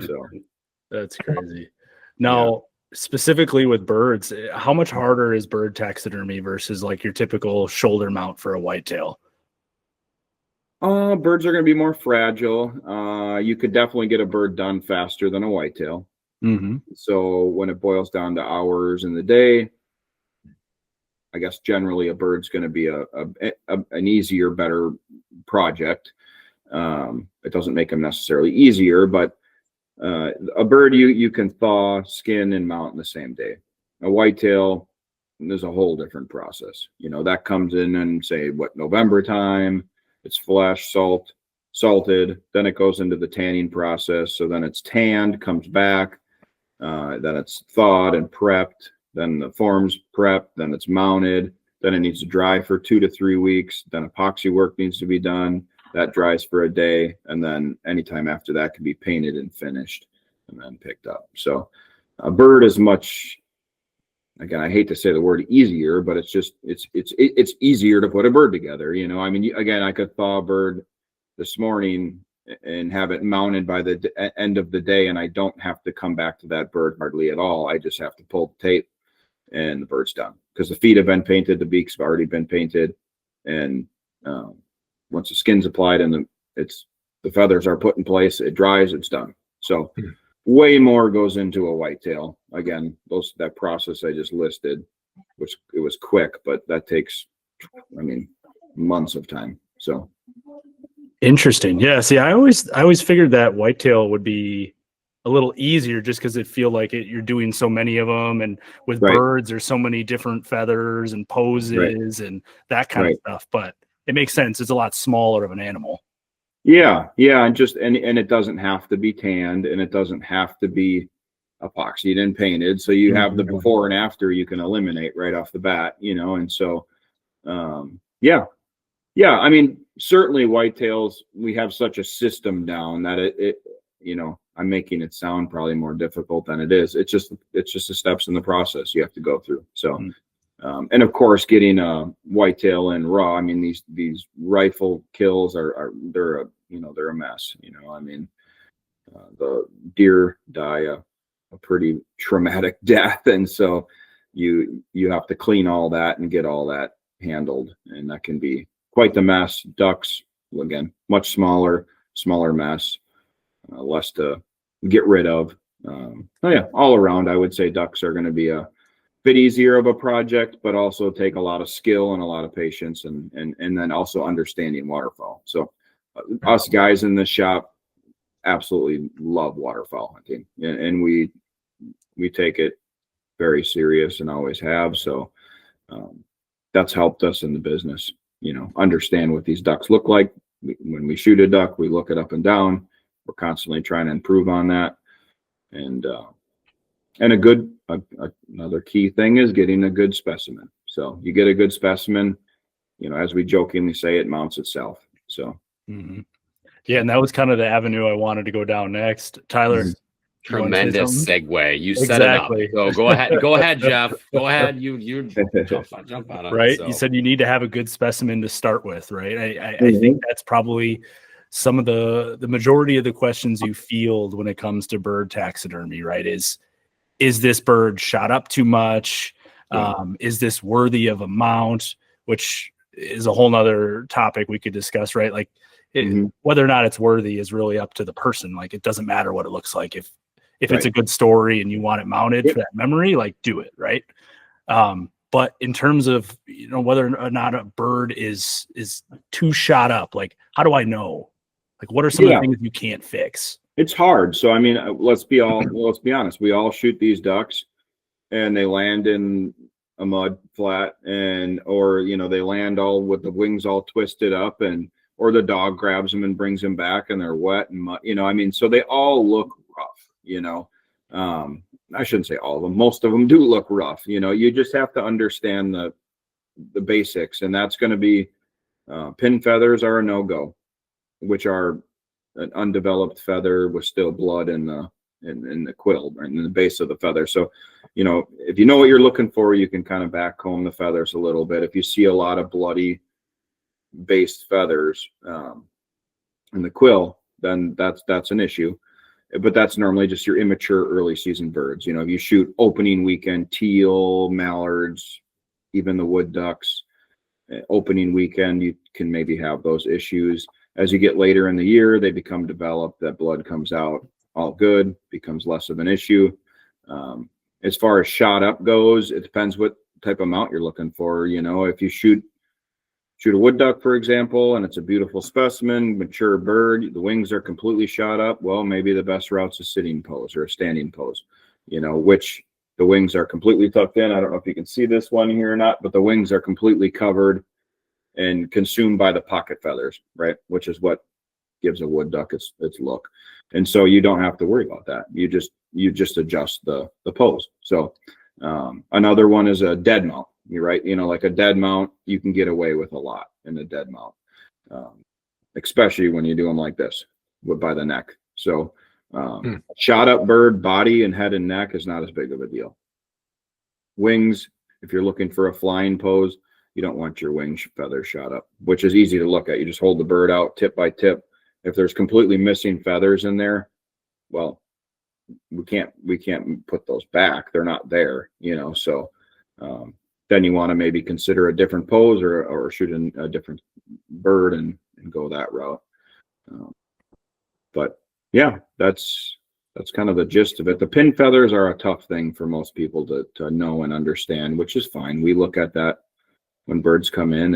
So that's crazy. Now, specifically with birds, how much harder is bird taxidermy versus like your typical shoulder mount for a whitetail? Birds are going to be more fragile. You could definitely get a bird done faster than a whitetail. Mm-hmm. So when it boils down to hours in the day, I guess generally a bird's going to be an easier, better project. It doesn't make them necessarily easier, but a bird you can thaw, skin, and mount in the same day. A whitetail, there's a whole different process. That comes in say November time. It's flesh, salted. Then it goes into the tanning process. So then it's tanned, comes back. Then it's thawed and prepped. Then the form's prepped. Then it's mounted. Then it needs to dry for 2 to 3 weeks. Then epoxy work needs to be done. That dries for a day. And then anytime after that can be painted and finished and then picked up. So a bird is much, again, I hate to say the word easier, but it's just, it's easier to put a bird together. I mean, again, I could thaw a bird this morning and have it mounted by the end of the day, and I don't have to come back to that bird hardly at all. I just have to pull the tape and the bird's done, because the feet have been painted, the beaks have already been painted, and once the skin's applied and the feathers are put in place, it dries, it's done. So way more goes into a whitetail. Again, that process I just listed, which it was quick, but that takes, months of time. So interesting. Yeah. See, I always figured that whitetail would be a little easier just because it feel like you're doing so many of them, and with birds there's so many different feathers and poses and that kind of stuff. But it makes sense. It's a lot smaller of an animal. Yeah. And it doesn't have to be tanned, and it doesn't have to be epoxied and painted. So you have the before and after you can eliminate right off the bat, and so yeah. I mean, certainly whitetails, we have such a system down that it I'm making it sound probably more difficult than it is. It's just the steps in the process you have to go through. So and of course, getting a whitetail in raw, I mean, these rifle kills they're a mess. I mean, the deer die a pretty traumatic death, and so you have to clean all that and get all that handled, and that can be quite the mess. Ducks, again, much smaller mess, less to get rid of. All around, I would say ducks are going to be a bit easier of a project, but also take a lot of skill and a lot of patience, and then also understanding waterfowl. So us guys in the shop absolutely love waterfowl hunting, and we take it very serious and always have. So that's helped us in the business, understand what these ducks look like. When we shoot a duck, we look it up and down. We're constantly trying to improve on that. And another key thing is getting a good specimen. So you get a good specimen, as we jokingly say, it mounts itself. So yeah, and that was kind of the avenue I wanted to go down next. Tyler, tremendous segue. You set it up. So go ahead, Jeff. Go ahead. You jump on it. Right. So. You said you need to have a good specimen to start with, right? I think that's probably some of the majority of the questions you field when it comes to bird taxidermy, right? Is this bird shot up too much? Is this worthy of a mount? Which is a whole nother topic we could discuss, right? Like whether or not it's worthy is really up to the person. Like, it doesn't matter what it looks like. If it's a good story and you want it mounted for that memory, like, do it, right? But in terms of, whether or not a bird is too shot up, like, how do I know? Like, what are some of the things you can't fix? It's hard. So, I mean, let's be honest. We all shoot these ducks and they land in a mud flat, or they land all with the wings all twisted up, or the dog grabs them and brings them back and they're wet and mud, I mean, so they all look rough, I shouldn't say all of them. Most of them do look rough. You just have to understand the basics, and that's going to be pin feathers are a no-go, which are an undeveloped feather with still blood in the quill and in the base of the feather. So, if you know what you're looking for, you can kind of back comb the feathers a little bit. If you see a lot of bloody based feathers in the quill, then that's an issue. But that's normally just your immature early season birds. If you shoot opening weekend teal, mallards, even the wood ducks, opening weekend, you can maybe have those issues. As you get later in the year, they become developed, that blood comes out. all good, becomes less of an issue. As far as shot up goes, it depends what type of mount you're looking for. You know, if you shoot a wood duck, for example, and it's a beautiful specimen, mature bird, the wings are completely shot up, well, maybe the best route's a sitting pose or a standing pose, you know, which the wings are completely tucked in. I don't know if you can see this one here or not, but the wings are completely covered and consumed by the pocket feathers, right? Which is what gives a wood duck its look. And so you don't have to worry about that. You just adjust the pose. So another one is a dead mount. You're right. You know, like a dead mount, you can get away with a lot in a dead mount, especially when you do them like this by the neck. So shot up bird, body and head and neck is not as big of a deal. Wings, if you're looking for a flying pose, you don't want your wing feathers shot up, which is easy to look at. You just hold the bird out tip by tip. If there's completely missing feathers in there, well, we can't put those back. They're not there, you know. So then you want to maybe consider a different pose or shoot a different bird and go that route. But yeah, that's kind of the gist of it. The pin feathers are a tough thing for most people to know and understand, which is fine. We look at that when birds come in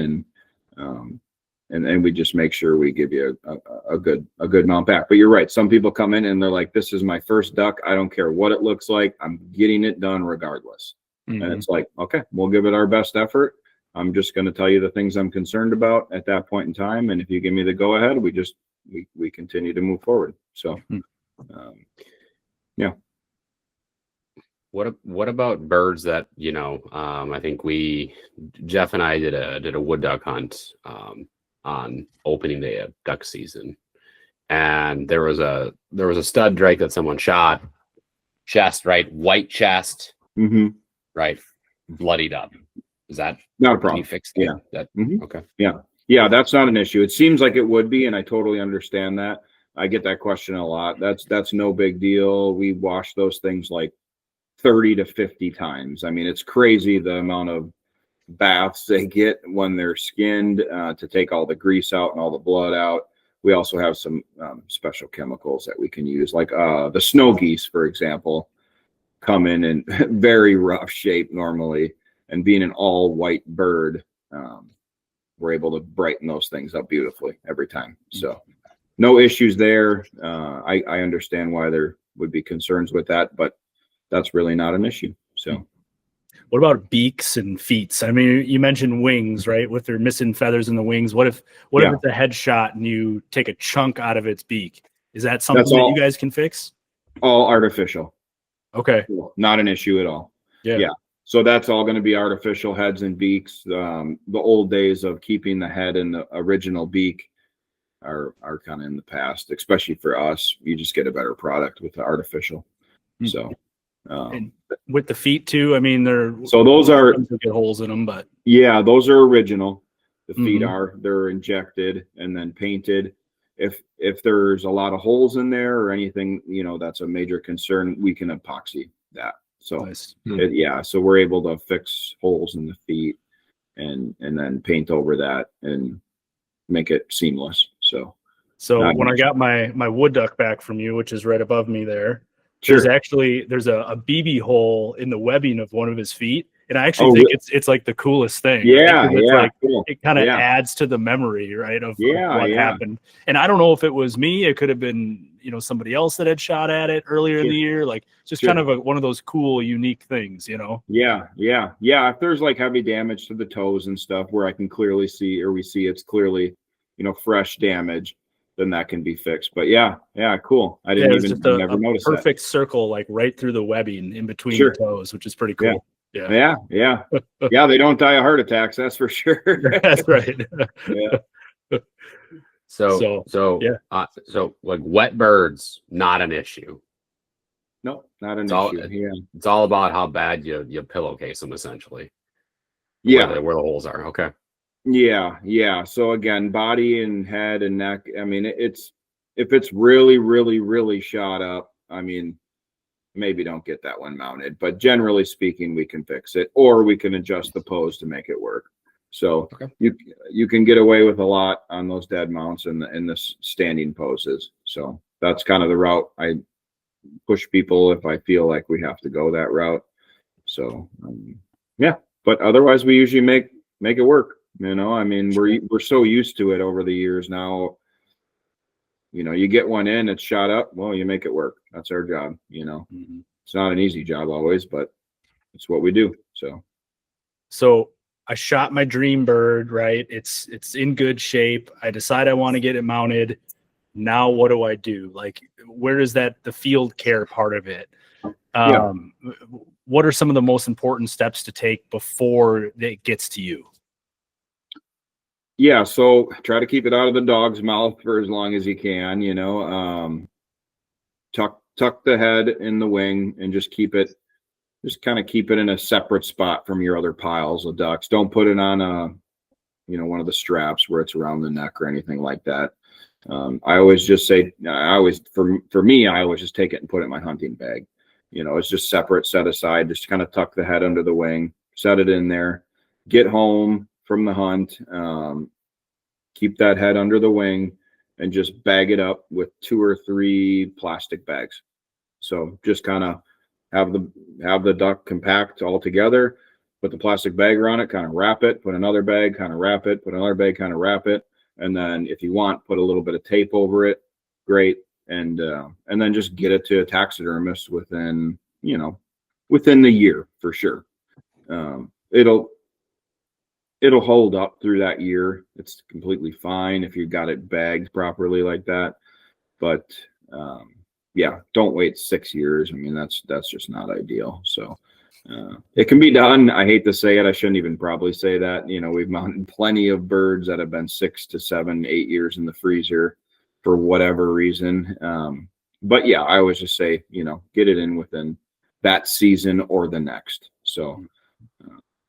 and we just make sure we give you a good mount back. But you're right. Some people come in and they're like, this is my first duck. I don't care what it looks like. I'm getting it done regardless. Mm-hmm. And it's like, okay, we'll give it our best effort. I'm just going to tell you the things I'm concerned about at that point in time. And if you give me the go ahead, we continue to move forward. So, yeah. What about birds that, you know, I think Jeff and I did a wood duck hunt on opening day of duck season, and there was a stud drake that someone shot, chest, right, white chest, right, bloodied up. Is that not a problem? You fixed it? Yeah. Okay. Yeah, that's not an issue. It seems like it would be, and I totally understand that. I get that question a lot. That's no big deal. We wash those things like 30 to 50 times. I mean, it's crazy the amount of baths they get when they're skinned to take all the grease out and all the blood out. We also have some special chemicals that we can use, like the snow geese, for example, come in very rough shape normally, and being an all white bird, we're able to brighten those things up beautifully every time. So no issues there. I understand why there would be concerns with that, but that's really not an issue. So what about beaks and feet? I mean, you mentioned wings, right? With their missing feathers in the wings. What if it's a headshot and you take a chunk out of its beak? Is that something that you guys can fix? All artificial. Okay. Not an issue at all. Yeah. So that's all going to be artificial heads and beaks. The old days of keeping the head and the original beak are kind of in the past, especially for us. You just get a better product with the artificial. So and with the feet too, I mean, those get holes in them, but yeah, those are original. The feet they're injected and then painted. If there's a lot of holes in there or anything, you know, that's a major concern, we can epoxy that. So nice. So we're able to fix holes in the feet and then paint over that and make it seamless. So when I got my wood duck back from you, which is right above me there, sure. there's a BB hole in the webbing of one of his feet. And I actually think it's like the coolest thing. Yeah. Cool. It kind of adds to the memory, right, of what happened. And I don't know if it was me. It could have been, you know, somebody else that had shot at it earlier in the year. Like just kind of one of those cool, unique things, you know? Yeah. If there's like heavy damage to the toes and stuff where I can clearly see, or we see it's clearly, you know, fresh damage, then that can be fixed. But yeah, cool. I didn't even never notice that. Perfect circle, like right through the webbing in between the toes, which is pretty cool. Yeah. They don't die of heart attacks, that's for sure. That's right. Yeah. So like wet birds, not an issue. No, not an issue. It's all about how bad you pillowcase them, essentially. Yeah, where the holes are. Okay. Yeah. So again, body and head and neck. I mean, if it's really, really, really shot up, I mean, maybe don't get that one mounted, but generally speaking, we can fix it, or we can adjust the pose to make it work. So you can get away with a lot on those dead mounts and the standing poses. So that's kind of the route I push people if I feel like we have to go that route. So yeah, but otherwise we usually make it work. You know, I mean, we're so used to it over the years now. You know, you get one in, it's shot up. Well, you make it work. That's our job. You know, it's not an easy job always, but it's what we do. So I shot my dream bird, right? It's in good shape. I decide I want to get it mounted. Now what do I do? Like, where is the field care part of it? What are some of the most important steps to take before it gets to you? Yeah, so try to keep it out of the dog's mouth for as long as you can, you know. Tuck the head in the wing and just kind of keep it in a separate spot from your other piles of ducks. Don't put it on one of the straps where it's around the neck or anything like that. I always just say, for me, I always just take it and put it in my hunting bag. You know, it's just separate, set aside, just kind of tuck the head under the wing, set it in there, get home from the hunt, keep that head under the wing, and just bag it up with 2 or 3 plastic bags. So just kind of have the duck compact all together, put the plastic bag around it, kind of wrap it, put another bag, kind of wrap it, put another bag, kind of wrap it. And then if you want, put a little bit of tape over it. Great. And then just get it to a taxidermist within the year for sure. It'll hold up through that year. It's completely fine if you got it bagged properly like that. But yeah, don't wait 6 years. I mean, that's just not ideal. So it can be done. I hate to say it. I shouldn't even probably say that. You know, we've mounted plenty of birds that have been 6 to 7, 8 years in the freezer for whatever reason. But yeah, I always just say, you know, get it in within that season or the next. So,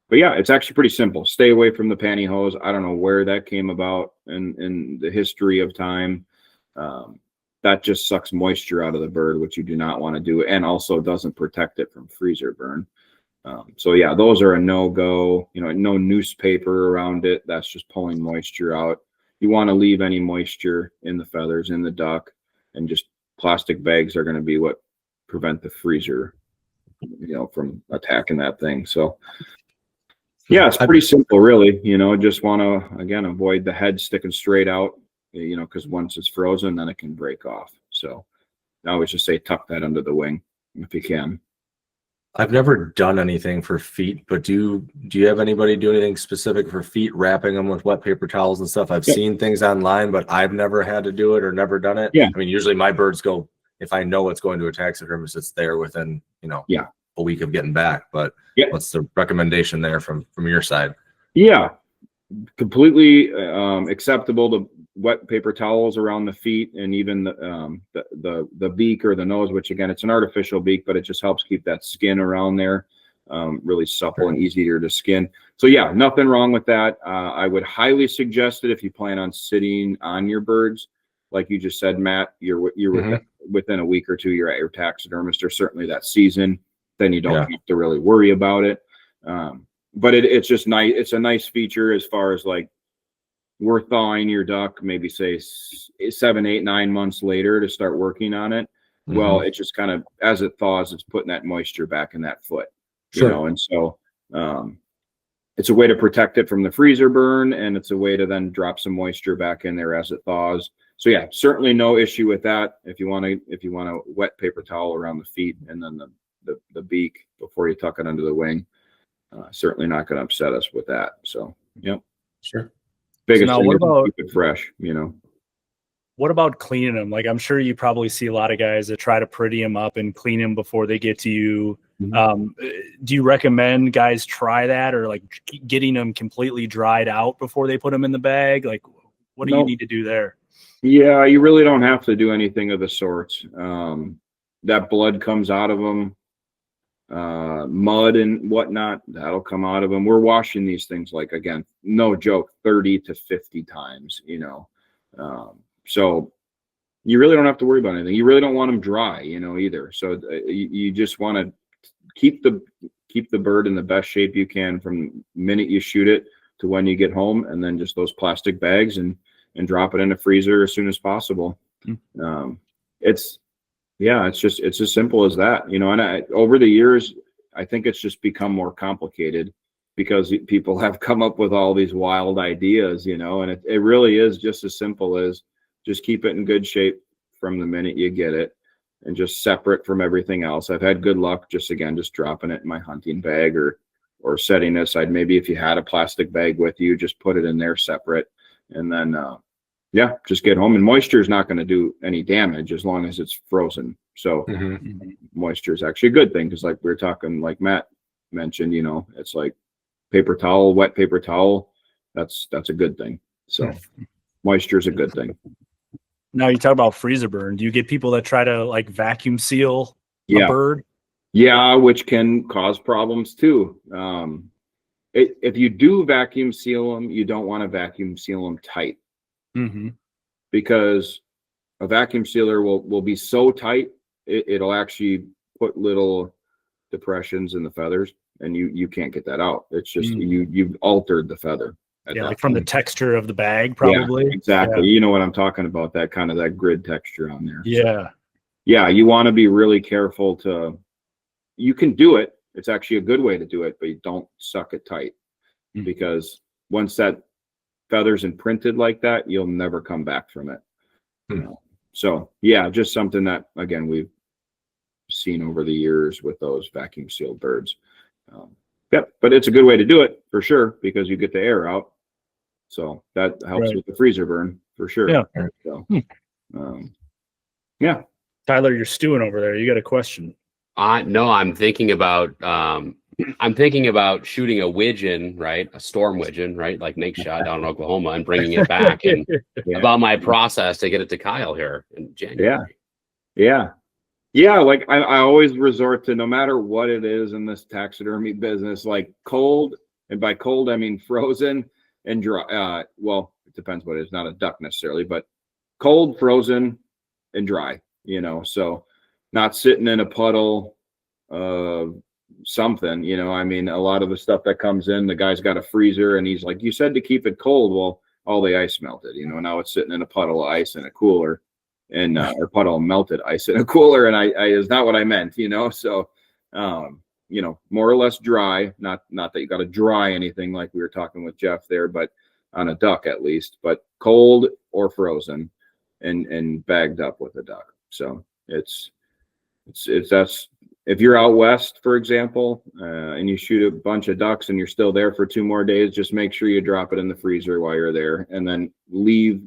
but yeah, it's actually pretty simple. Stay away from the pantyhose. I don't know where that came about in the history of time. That just sucks moisture out of the bird, which you do not want to do, and also doesn't protect it from freezer burn. So yeah, those are a no-go. You know, no newspaper around it. That's just pulling moisture out. You want to leave any moisture in the feathers, in the duck, and just plastic bags are going to be what prevent the freezer, you know, from attacking that thing. So yeah, it's pretty simple, really. You know, just want to, again, avoid the head sticking straight out, you know, because once it's frozen, then it can break off. So I always just say tuck that under the wing if you can. I've never done anything for feet, but do you have anybody do anything specific for feet, wrapping them with wet paper towels and stuff? I've seen things online, but I've never had to do it or never done it. Yeah. I mean, usually my birds go, if I know it's going to a taxidermist, it's there within, you know, a week of getting back. But what's the recommendation there from your side? Yeah, completely acceptable to wet paper towels around the feet and even the beak or the nose, which again, it's an artificial beak, but it just helps keep that skin around there really supple and easier to skin. So yeah, nothing wrong with that. I would highly suggest it if you plan on sitting on your birds. Like you just said, Matt, you're within a week or two, you're at your taxidermist, or certainly that season. Then you don't have to really worry about it. But it's just nice. It's a nice feature as far as like we're thawing your duck, maybe say 7, 8, 9 months later to start working on it. Well, it just kind of, as it thaws, it's putting that moisture back in that foot, you know? And so it's a way to protect it from the freezer burn, and it's a way to then drop some moisture back in there as it thaws. So yeah, certainly no issue with that. If you want a wet paper towel around the feet and then the beak before you tuck it under the wing, certainly not going to upset us with that. So, sure. Biggest thing is to keep it fresh, you know. What about cleaning them? Like, I'm sure you probably see a lot of guys that try to pretty them up and clean them before they get to you. Do you recommend guys try that, or like getting them completely dried out before they put them in the bag? Like, what do you need to do there? Yeah, you really don't have to do anything of the sorts. That blood comes out of them. Mud and whatnot, that'll come out of them. We're washing these things, like, again, no joke, 30 to 50 times, you know. So you really don't have to worry about anything. You really don't want them dry, you know, either. So you just want to keep the bird in the best shape you can from the minute you shoot it to when you get home, and then just those plastic bags and drop it in the freezer as soon as possible. Yeah, it's as simple as that, you know. And over the years, I think it's just become more complicated because people have come up with all these wild ideas, you know. And it really is just as simple as just keep it in good shape from the minute you get it, and just separate from everything else. I've had good luck just dropping it in my hunting bag or setting it aside. Maybe if you had a plastic bag with you, just put it in there separate, and then just get home. And moisture is not going to do any damage as long as it's frozen. So moisture is actually a good thing, because like we were talking, like Matt mentioned, you know, it's like paper towel, wet paper towel. That's a good thing. So moisture is a good thing. Now you talk about freezer burn. Do you get people that try to like vacuum seal a bird? Yeah, which can cause problems too. If you do vacuum seal them, you don't want to vacuum seal them tight, because a vacuum sealer will be so tight it'll actually put little depressions in the feathers, and you can't get that out. It's just you've altered the feather. Like from the texture of the bag, probably. Yeah, exactly. You know what I'm talking about, that kind of that grid texture on there. Yeah. So, yeah, you want to be really careful you can do it. It's actually a good way to do it, but you don't suck it tight, because once that feather's imprinted like that, you'll never come back from it. You know? So yeah, just something that, again, we've seen over the years with those vacuum sealed birds. But it's a good way to do it for sure, because you get the air out. So that helps with the freezer burn for sure. Yeah. So, Tyler, you're stewing over there. You got a question? No, I'm thinking about shooting a widgeon, right? A storm widgeon, right? Like Nate shot down in Oklahoma, and bringing it back, and about my process to get it to Kyle here in January. Yeah. Like I always resort to, no matter what it is in this taxidermy business, like cold, and by cold I mean frozen and dry. Well, it depends what it is, not a duck necessarily, but cold, frozen, and dry, you know. So not sitting in a puddle of something, you know. I mean, a lot of the stuff that comes in, the guy's got a freezer and he's like, you said to keep it cold. Well, all the ice melted, you know. Now it's sitting in a puddle of ice in a cooler, and or puddle of melted ice in a cooler, and I is not what I meant, you know. So you know, more or less dry, not that you got to dry anything like we were talking with Jeff there, but on a duck at least, but cold or frozen, and bagged up with a duck. So it's that's, if you're out west, for example, and you shoot a bunch of ducks and you're still there for 2 more days, just make sure you drop it in the freezer while you're there, and then leave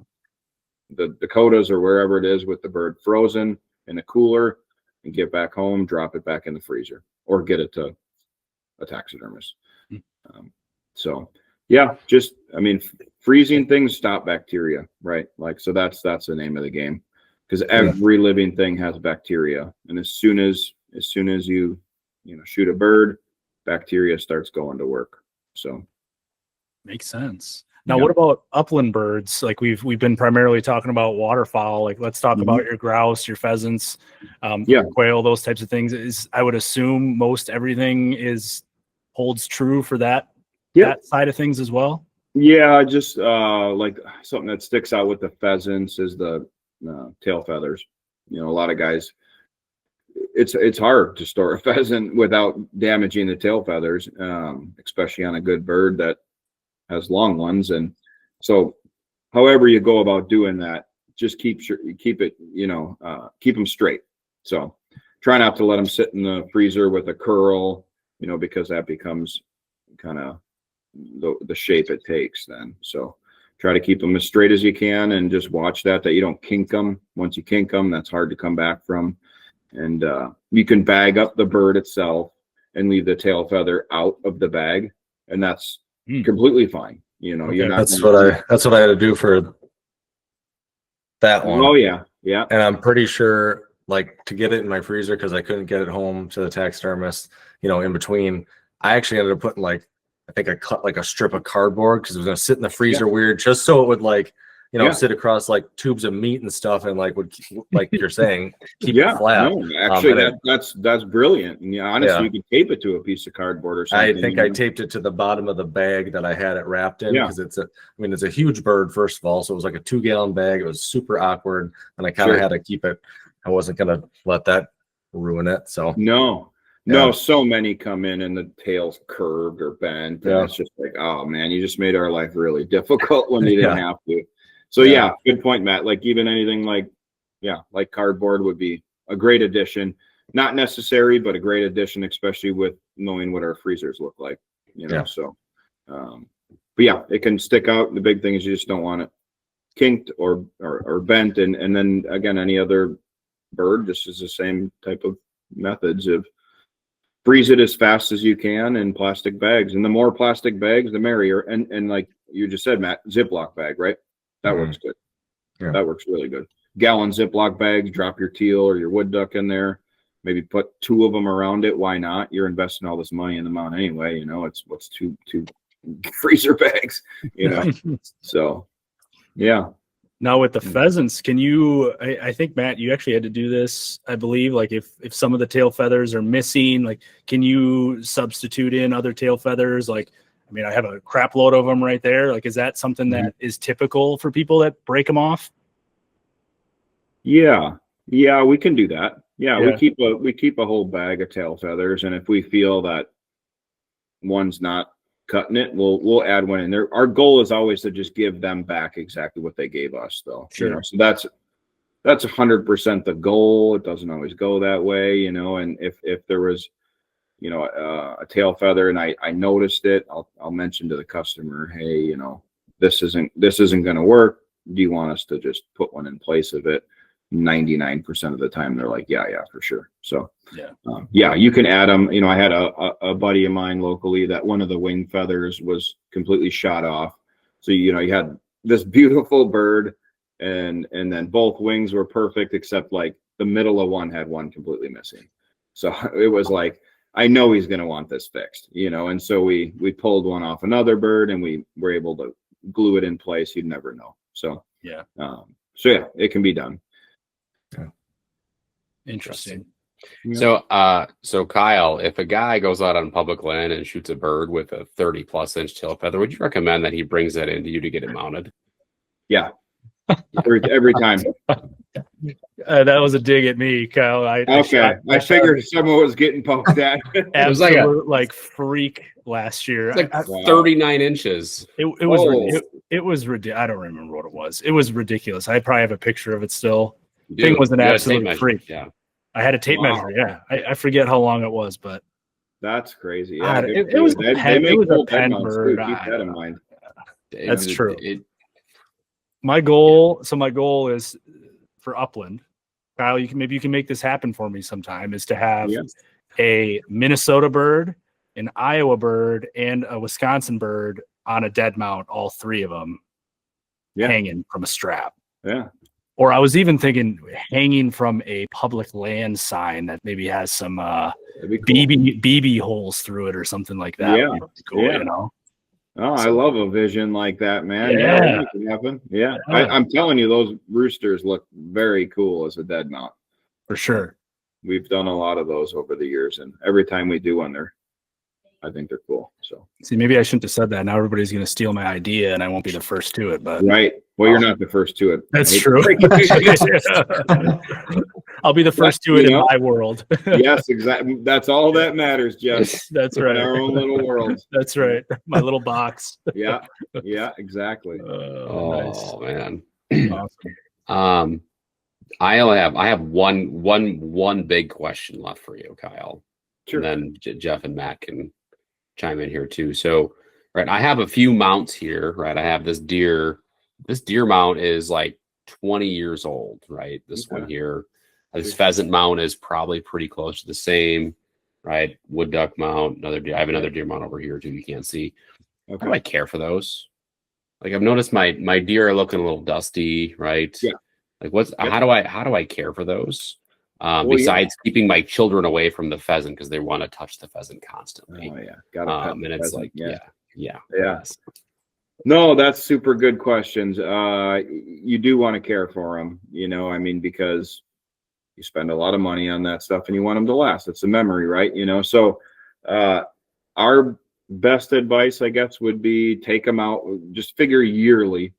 the Dakotas or wherever it is with the bird frozen in a cooler, and get back home, drop it back in the freezer, or get it to a taxidermist. So yeah, just, I mean, freezing things stop bacteria, right? Like, so that's the name of the game, because every living thing has bacteria, and as soon as you shoot a bird, bacteria starts going to work. So makes sense. Now, what about upland birds? Like we've been primarily talking about waterfowl. Like, let's talk about your grouse, your pheasants, quail, those types of things. I would assume most everything holds true for that side of things as well. Yeah, just like something that sticks out with the pheasants is the tail feathers. You know, a lot of guys, it's hard to store a pheasant without damaging the tail feathers, especially on a good bird that has long ones. And so however you go about doing that, just keep them straight. So try not to let them sit in the freezer with a curl, you know, because that becomes kind of the shape it takes then. So try to keep them as straight as you can, and just watch that you don't kink them. Once you kink them, that's hard to come back from. And you can bag up the bird itself and leave the tail feather out of the bag, and that's completely fine. You know, you're not. That's what I had to do for that one. Oh yeah. And I'm pretty sure, like, to get it in my freezer, because I couldn't get it home to the taxidermist, you know, in between, I actually ended up putting, like, I think I cut like a strip of cardboard, because it was going to sit in the freezer weird, just so it would, like, you know, sit across like tubes of meat and stuff, and like would, like you're saying, keep it flat. No, actually, that's brilliant. And honestly, you could tape it to a piece of cardboard or something. I think I taped it to the bottom of the bag that I had it wrapped in, because it's a huge bird, first of all. So it was like a 2-gallon bag. It was super awkward, and I kind of had to keep it I wasn't gonna let that ruin it. So No, Yeah. so many come in and the tail's curved or bent. And Yeah. it's just like, oh man, you just made our life really difficult when you didn't Yeah. have to. So Yeah. good point, Matt. Like even anything like cardboard would be a great addition. Not necessary, but a great addition, especially with knowing what our freezers look like, Yeah. So but yeah, it can stick out. The big thing is you just don't want it kinked or bent. And then again, any other bird, this is the same type of methods of freeze it as fast as you can in plastic bags. And the more plastic bags, the merrier. And like you just said, Matt, Ziploc bag, right? That works good. Yeah. That works really good. Gallon Ziploc bags, drop your teal or your wood duck in there. Maybe put 2 of them around it. Why not? You're investing all this money in the mount anyway. It's what's two freezer bags, So yeah. Now with the pheasants, can you, I think, Matt, you actually had to do this, I believe, like if some of the tail feathers are missing, like, can you substitute in other tail feathers? Like, I mean, I have a crap load of them right there. Like, is that something that is typical for people that break them off? Yeah, we can do that. Yeah. We keep a whole bag of tail feathers. And if we feel that one's not cutting it, we'll add one in there. Our goal is always to just give them back exactly what they gave us, though. Sure. So that's 100% the goal. It doesn't always go that way, and if there was a tail feather and I noticed it, I'll mention to the customer, hey, this isn't going to work. Do you want us to just put one in place of it? 99% of the time they're like, yeah, for sure. So you can add them. I had a buddy of mine locally that one of the wing feathers was completely shot off. So you had this beautiful bird and then both wings were perfect except like the middle of one had one completely missing. So it was like, I know he's going to want this fixed, and so we pulled one off another bird and we were able to glue it in place. You'd never know. So it can be done. Interesting. So Kyle, if a guy goes out on public land and shoots a bird with a 30+ inch tail feather, would you recommend that he brings that into you to get it mounted? Yeah. Every time. That was a dig at me, Kyle. I figured someone was getting poked at. It was like freak last year. It's like 39 inches. It was ridiculous. I don't remember what it was. It was ridiculous. I probably have a picture of it still. Thing was an absolute freak. Yeah, I had a tape measure. Yeah, I forget how long it was. But that's crazy. Yeah, it was a pen bird. Keep that in mind. That's true. My goal is for upland. Kyle, you can make this happen for me sometime. Is to have a Minnesota bird, an Iowa bird, and a Wisconsin bird on a dead mount. All 3 of them hanging from a strap. Yeah. Or I was even thinking hanging from a public land sign that maybe has some cool. BB holes through it or something like that. Yeah. Cool, Oh, I love a vision like that, man. Yeah, that can happen. Yeah. I'm telling you, those roosters look very cool as a dead mount. For sure. We've done a lot of those over the years, and every time we do one, I think they're cool. So see, maybe I shouldn't have said that. Now everybody's going to steal my idea, and I won't be the first to it. But right. Well, you're not the first to it. That's true. I'll be the first to it in my world. Yes, exactly. That's all that matters, Jeff. That's right. In our own little world. That's right. My little box. Yeah, exactly. Nice. Man. Awesome. I have one big question left for you, Kyle. Sure. And then Jeff and Matt can chime in here too. So, right, I have a few mounts here. Right, I have this deer. This deer mount is like 20 years old. Right, this one here. This pheasant mount is probably pretty close to the same. Right, wood duck mount. I have another deer mount over here too. You can't see. How do I care for those? Like I've noticed my deer are looking a little dusty. Right. Yeah. Like how do I care for those? Besides keeping my children away from the pheasant because they want to touch the pheasant constantly. Oh yeah, got and it's pheasant. like yeah. No, that's super good questions. You do want to care for them, because you spend a lot of money on that stuff and you want them to last. It's a memory, right? So our best advice, I guess, would be take them out. Just figure yearly,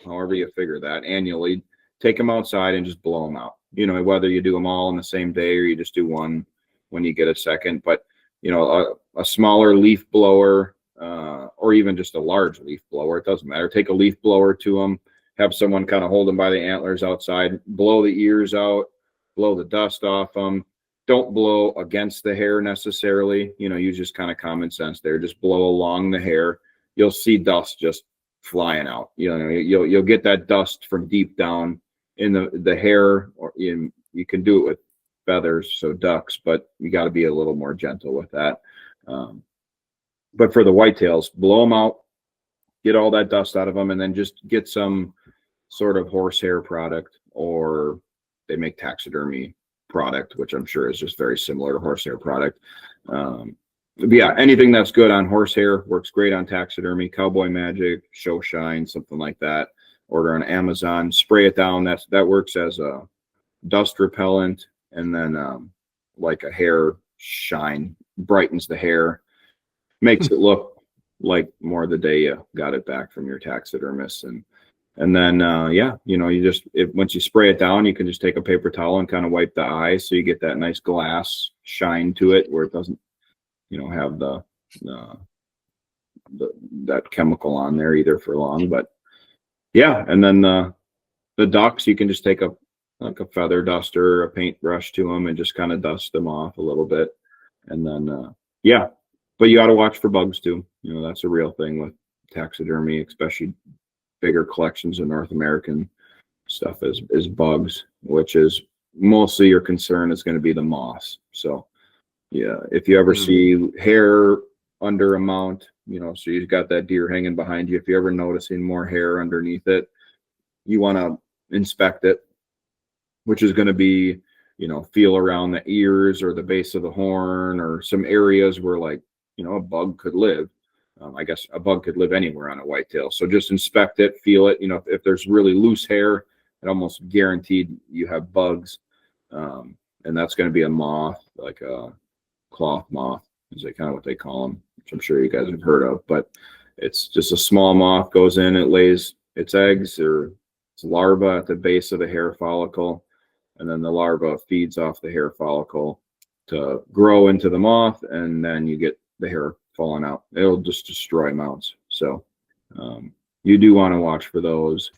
however you figure that, annually. Take them outside and just blow them out. whether you do them all in the same day or you just do one when you get a second. But, a smaller leaf blower, or even just a large leaf blower, it doesn't matter. Take a leaf blower to them, have someone kind of hold them by the antlers outside, blow the ears out, blow the dust off them. Don't blow against the hair necessarily, use just kind of common sense there. Just blow along the hair. You'll see dust just flying out. You'll get that dust from deep down in the hair, or you can do it with feathers, so ducks, but you got to be a little more gentle with that. But for the whitetails, blow them out, get all that dust out of them, and then just get some sort of horsehair product, or they make taxidermy product, which I'm sure is just very similar to horsehair product. But yeah, anything that's good on horsehair works great on taxidermy. Cowboy Magic, Show Shine, something like that. Order on Amazon, spray it down. That works as a dust repellent, and then like a hair shine, brightens the hair, makes it look like more the day you got it back from your taxidermist. And then you just once you spray it down, you can just take a paper towel and kind of wipe the eye, so you get that nice glass shine to it where it doesn't have that chemical on there either for long. But yeah, and then the ducks, you can just take a feather duster or a paintbrush to them and just kind of dust them off a little bit. And then but you got to watch for bugs too. That's a real thing with taxidermy, especially bigger collections of North American stuff is bugs, which is mostly your concern is going to be the moths. So yeah, if you ever see hair under a mount, so you've got that deer hanging behind you, if you're ever noticing more hair underneath it, you want to inspect it, which is going to be, feel around the ears or the base of the horn or some areas where a bug could live. I guess a bug could live anywhere on a whitetail. So just inspect it, feel it. If there's really loose hair, it almost guaranteed you have bugs. And that's going to be a moth, like a cloth moth, is kind of what they call them, which I'm sure you guys have heard of. But it's just a small moth, goes in, it lays its eggs or its larva at the base of the hair follicle. And then the larva feeds off the hair follicle to grow into the moth. And then you get the hair falling out. It'll just destroy mounts. So you do want to watch for those,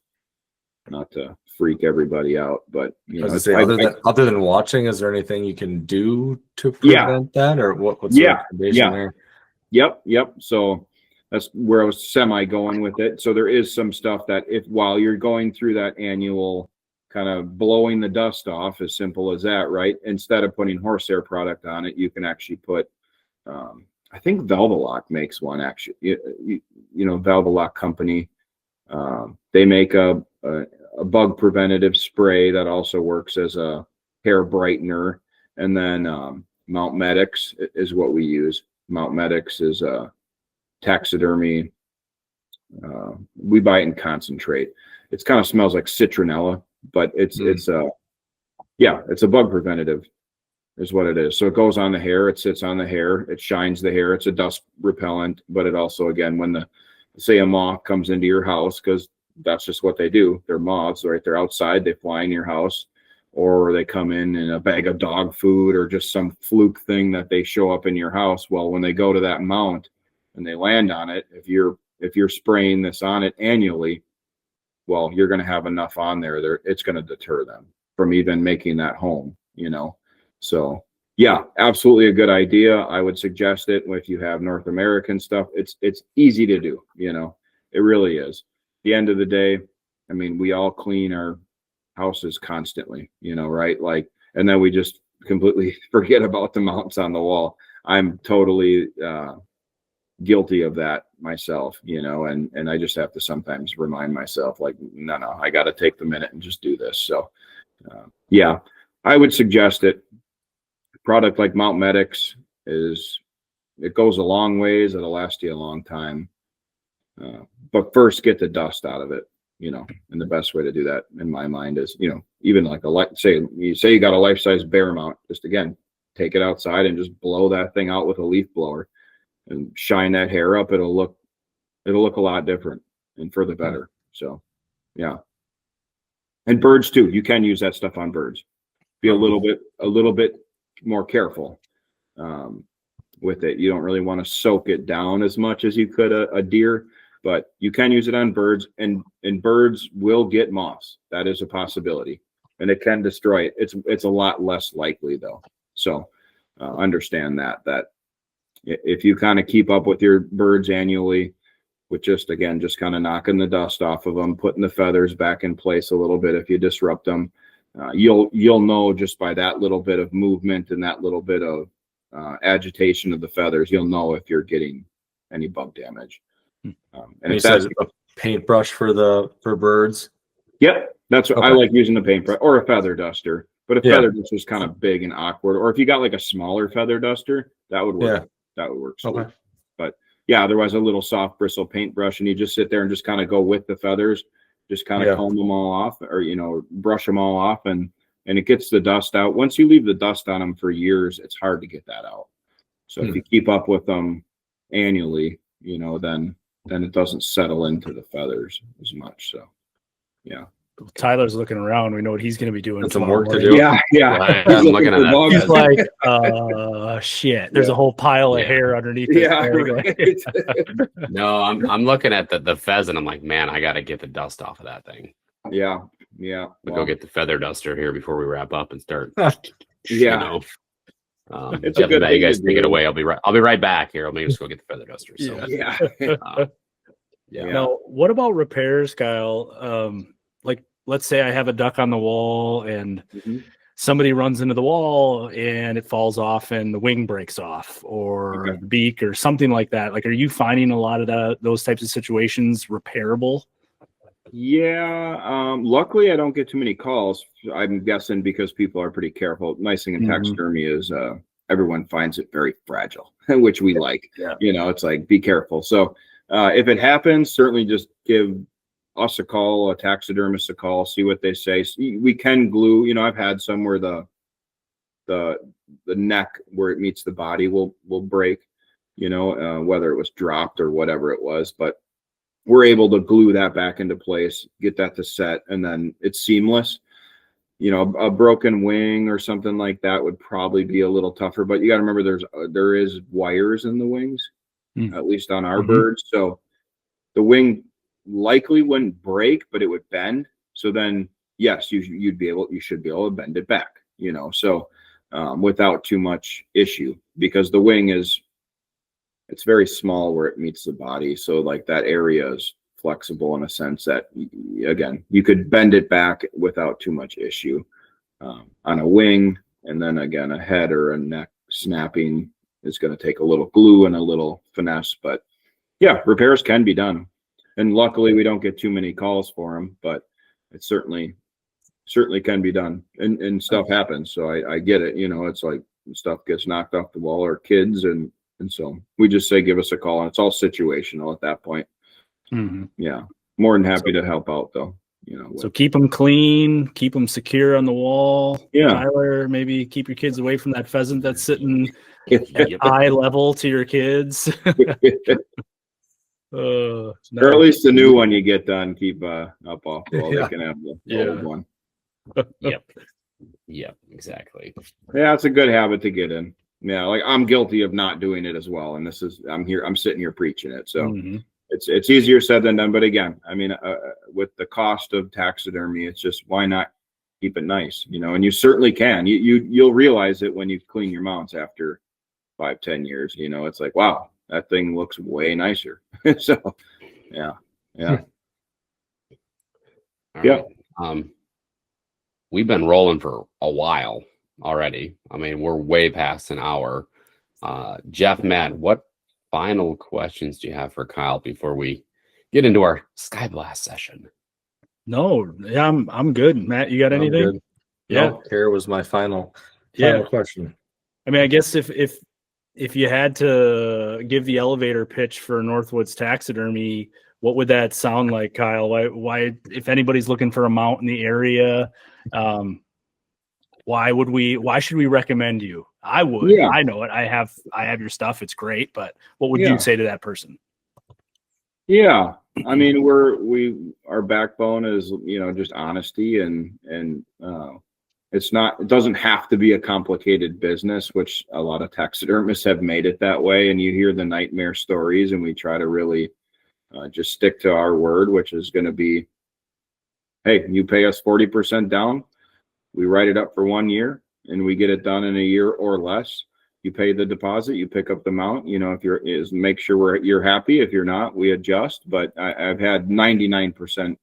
not to freak everybody out. But other than watching, is there anything you can do to prevent that, or what's the recommendation there? Yep. So that's where I was semi going with it. So there is some stuff that while you're going through that annual kind of blowing the dust off, as simple as that, right? Instead of putting horsehair product on it, you can actually put I think Velvelock makes one, actually. Velvelock company. They make a bug preventative spray that also works as a hair brightener. And then Mount Medics is what we use. Mount Medics is a taxidermy. We buy it in concentrate. It kind of smells like citronella, but it's a bug preventative is what it is. So it goes on the hair, it sits on the hair, it shines the hair. It's a dust repellent, but it also, again, when say a moth comes into your house, because that's just what they do. They're moths, right? They're outside, they fly in your house, or they come in a bag of dog food or just some fluke thing that they show up in your house. Well, when they go to that mount and they land on it, if you're spraying this on it annually, well, you're going to have enough on there. It's going to deter them from even making that home, So yeah, absolutely a good idea. I would suggest it if you have North American stuff. It's easy to do, it really is. At the end of the day, I mean, we all clean our houses constantly, right? And then we just completely forget about the mounts on the wall. I'm totally guilty of that myself, and I just have to sometimes remind myself, no, I got to take the minute and just do this. So yeah, I would suggest it. Product like Mount Medics it goes a long ways. It'll last you a long time. But first get the dust out of it, and the best way to do that in my mind is, even like say you got a life-size bear mount, just again, take it outside and just blow that thing out with a leaf blower and shine that hair up. It'll look a lot different and for the better. So yeah. And birds too. You can use that stuff on birds. be a little bit more careful with it. You don't really want to soak it down as much as you could a deer, but you can use it on birds, and birds will get moths. That is a possibility, and it can destroy it. It's a lot less likely though. So understand that if you kind of keep up with your birds annually, with just kind of knocking the dust off of them, putting the feathers back in place a little bit. If you disrupt them, you'll know just by that little bit of movement and that little bit of agitation of the feathers, you'll know if you're getting any bug damage. And you said a paintbrush for birds. Yep, that's what I like, using the paintbrush or a feather duster. But a feather duster is kind of big and awkward. Or if you got like a smaller feather duster, that would work. Yeah. That would work. Okay. But yeah, otherwise a little soft bristle paintbrush, and you just sit there and just kind of go with the feathers, just kind of comb them all off, or brush them all off, and it gets the dust out. Once you leave the dust on them for years, it's hard to get that out. So if you keep up with them annually, then it doesn't settle into the feathers as much. So yeah. Tyler's looking around. We know what he's going to be doing. Some work to do. Yeah. I'm looking at that. He's like, shit. There's a whole pile of hair underneath. Yeah. Right. No, I'm looking at the pheasant. I'm like, man, I got to get the dust off of that thing. Yeah. We'll go get the feather duster here before we wrap up and start. It's a good thing. You guys take it away. I'll be right back here. I'll maybe just go get the feather duster. So. Yeah. Now, what about repairs, Kyle? Like, let's say I have a duck on the wall and somebody runs into the wall and it falls off and the wing breaks off, or the beak or something like that. Like, are you finding a lot of those types of situations repairable? Yeah. Luckily I don't get too many calls. I'm guessing because people are pretty careful. Nice thing in taxidermy is everyone finds it very fragile, which we like. Yeah. It's like, be careful. So if it happens, certainly just give us a call, a taxidermist a call, see what they say. We can glue. I've had some where the neck where it meets the body will break, whether it was dropped or whatever it was, but we're able to glue that back into place, get that to set, and then it's seamless. A broken wing or something like that would probably be a little tougher, but you got to remember there is wires in the wings, at least on our birds. So the wing likely wouldn't break, but it would bend. So then, yes, you should be able to bend it back, so without too much issue, because the wing it's very small where it meets the body. So like that area is flexible in a sense that, again, you could bend it back without too much issue. On a wing, and then again, a head or a neck snapping is going to take a little glue and a little finesse, but yeah, repairs can be done. And luckily we don't get too many calls for them, but it certainly can be done, and stuff happens. So I get it. It's like stuff gets knocked off the wall, or kids. And so we just say, give us a call, and it's all situational at that point. Yeah. More than happy to help out though. So keep them clean, keep them secure on the wall. Yeah. Tyler, maybe keep your kids away from that pheasant that's sitting at eye level to your kids. Or at least the new one you get done, keep up off the wall. They can have the old one. Yep, exactly. Yeah, it's a good habit to get in. Yeah, like I'm guilty of not doing it as well, and I'm sitting here preaching it. So it's easier said than done. But again, I mean, with the cost of taxidermy, it's just, why not keep it nice, and you certainly can. You'll realize it when you clean your mounts after 5-10 years. It's like, wow, that thing looks way nicer. So yeah. Right. We've been rolling for a while already. I mean, we're way past an hour. Jeff, Matt, what final questions do you have for Kyle before we get into our Sky Blast session? No, yeah, I'm good. Matt, you got anything? Good. Yeah, here was my final question. I mean, I guess if you had to give the elevator pitch for Northwoods Taxidermy, what would that sound like, Kyle? Why, if anybody's looking for a mount in the area, why should we recommend you? I would. Yeah. I know it. I have your stuff. It's great. But what would you say to that person? Yeah. I mean, our backbone is, just honesty and it doesn't have to be a complicated business, which a lot of taxidermists have made it that way. And you hear the nightmare stories, and we try to really just stick to our word, which is going to be, hey, you pay us 40% down. We write it up for 1 year and we get it done in a year or less. You pay the deposit, you pick up the mount, if make sure you're happy. If you're not, we adjust. But I've had 99%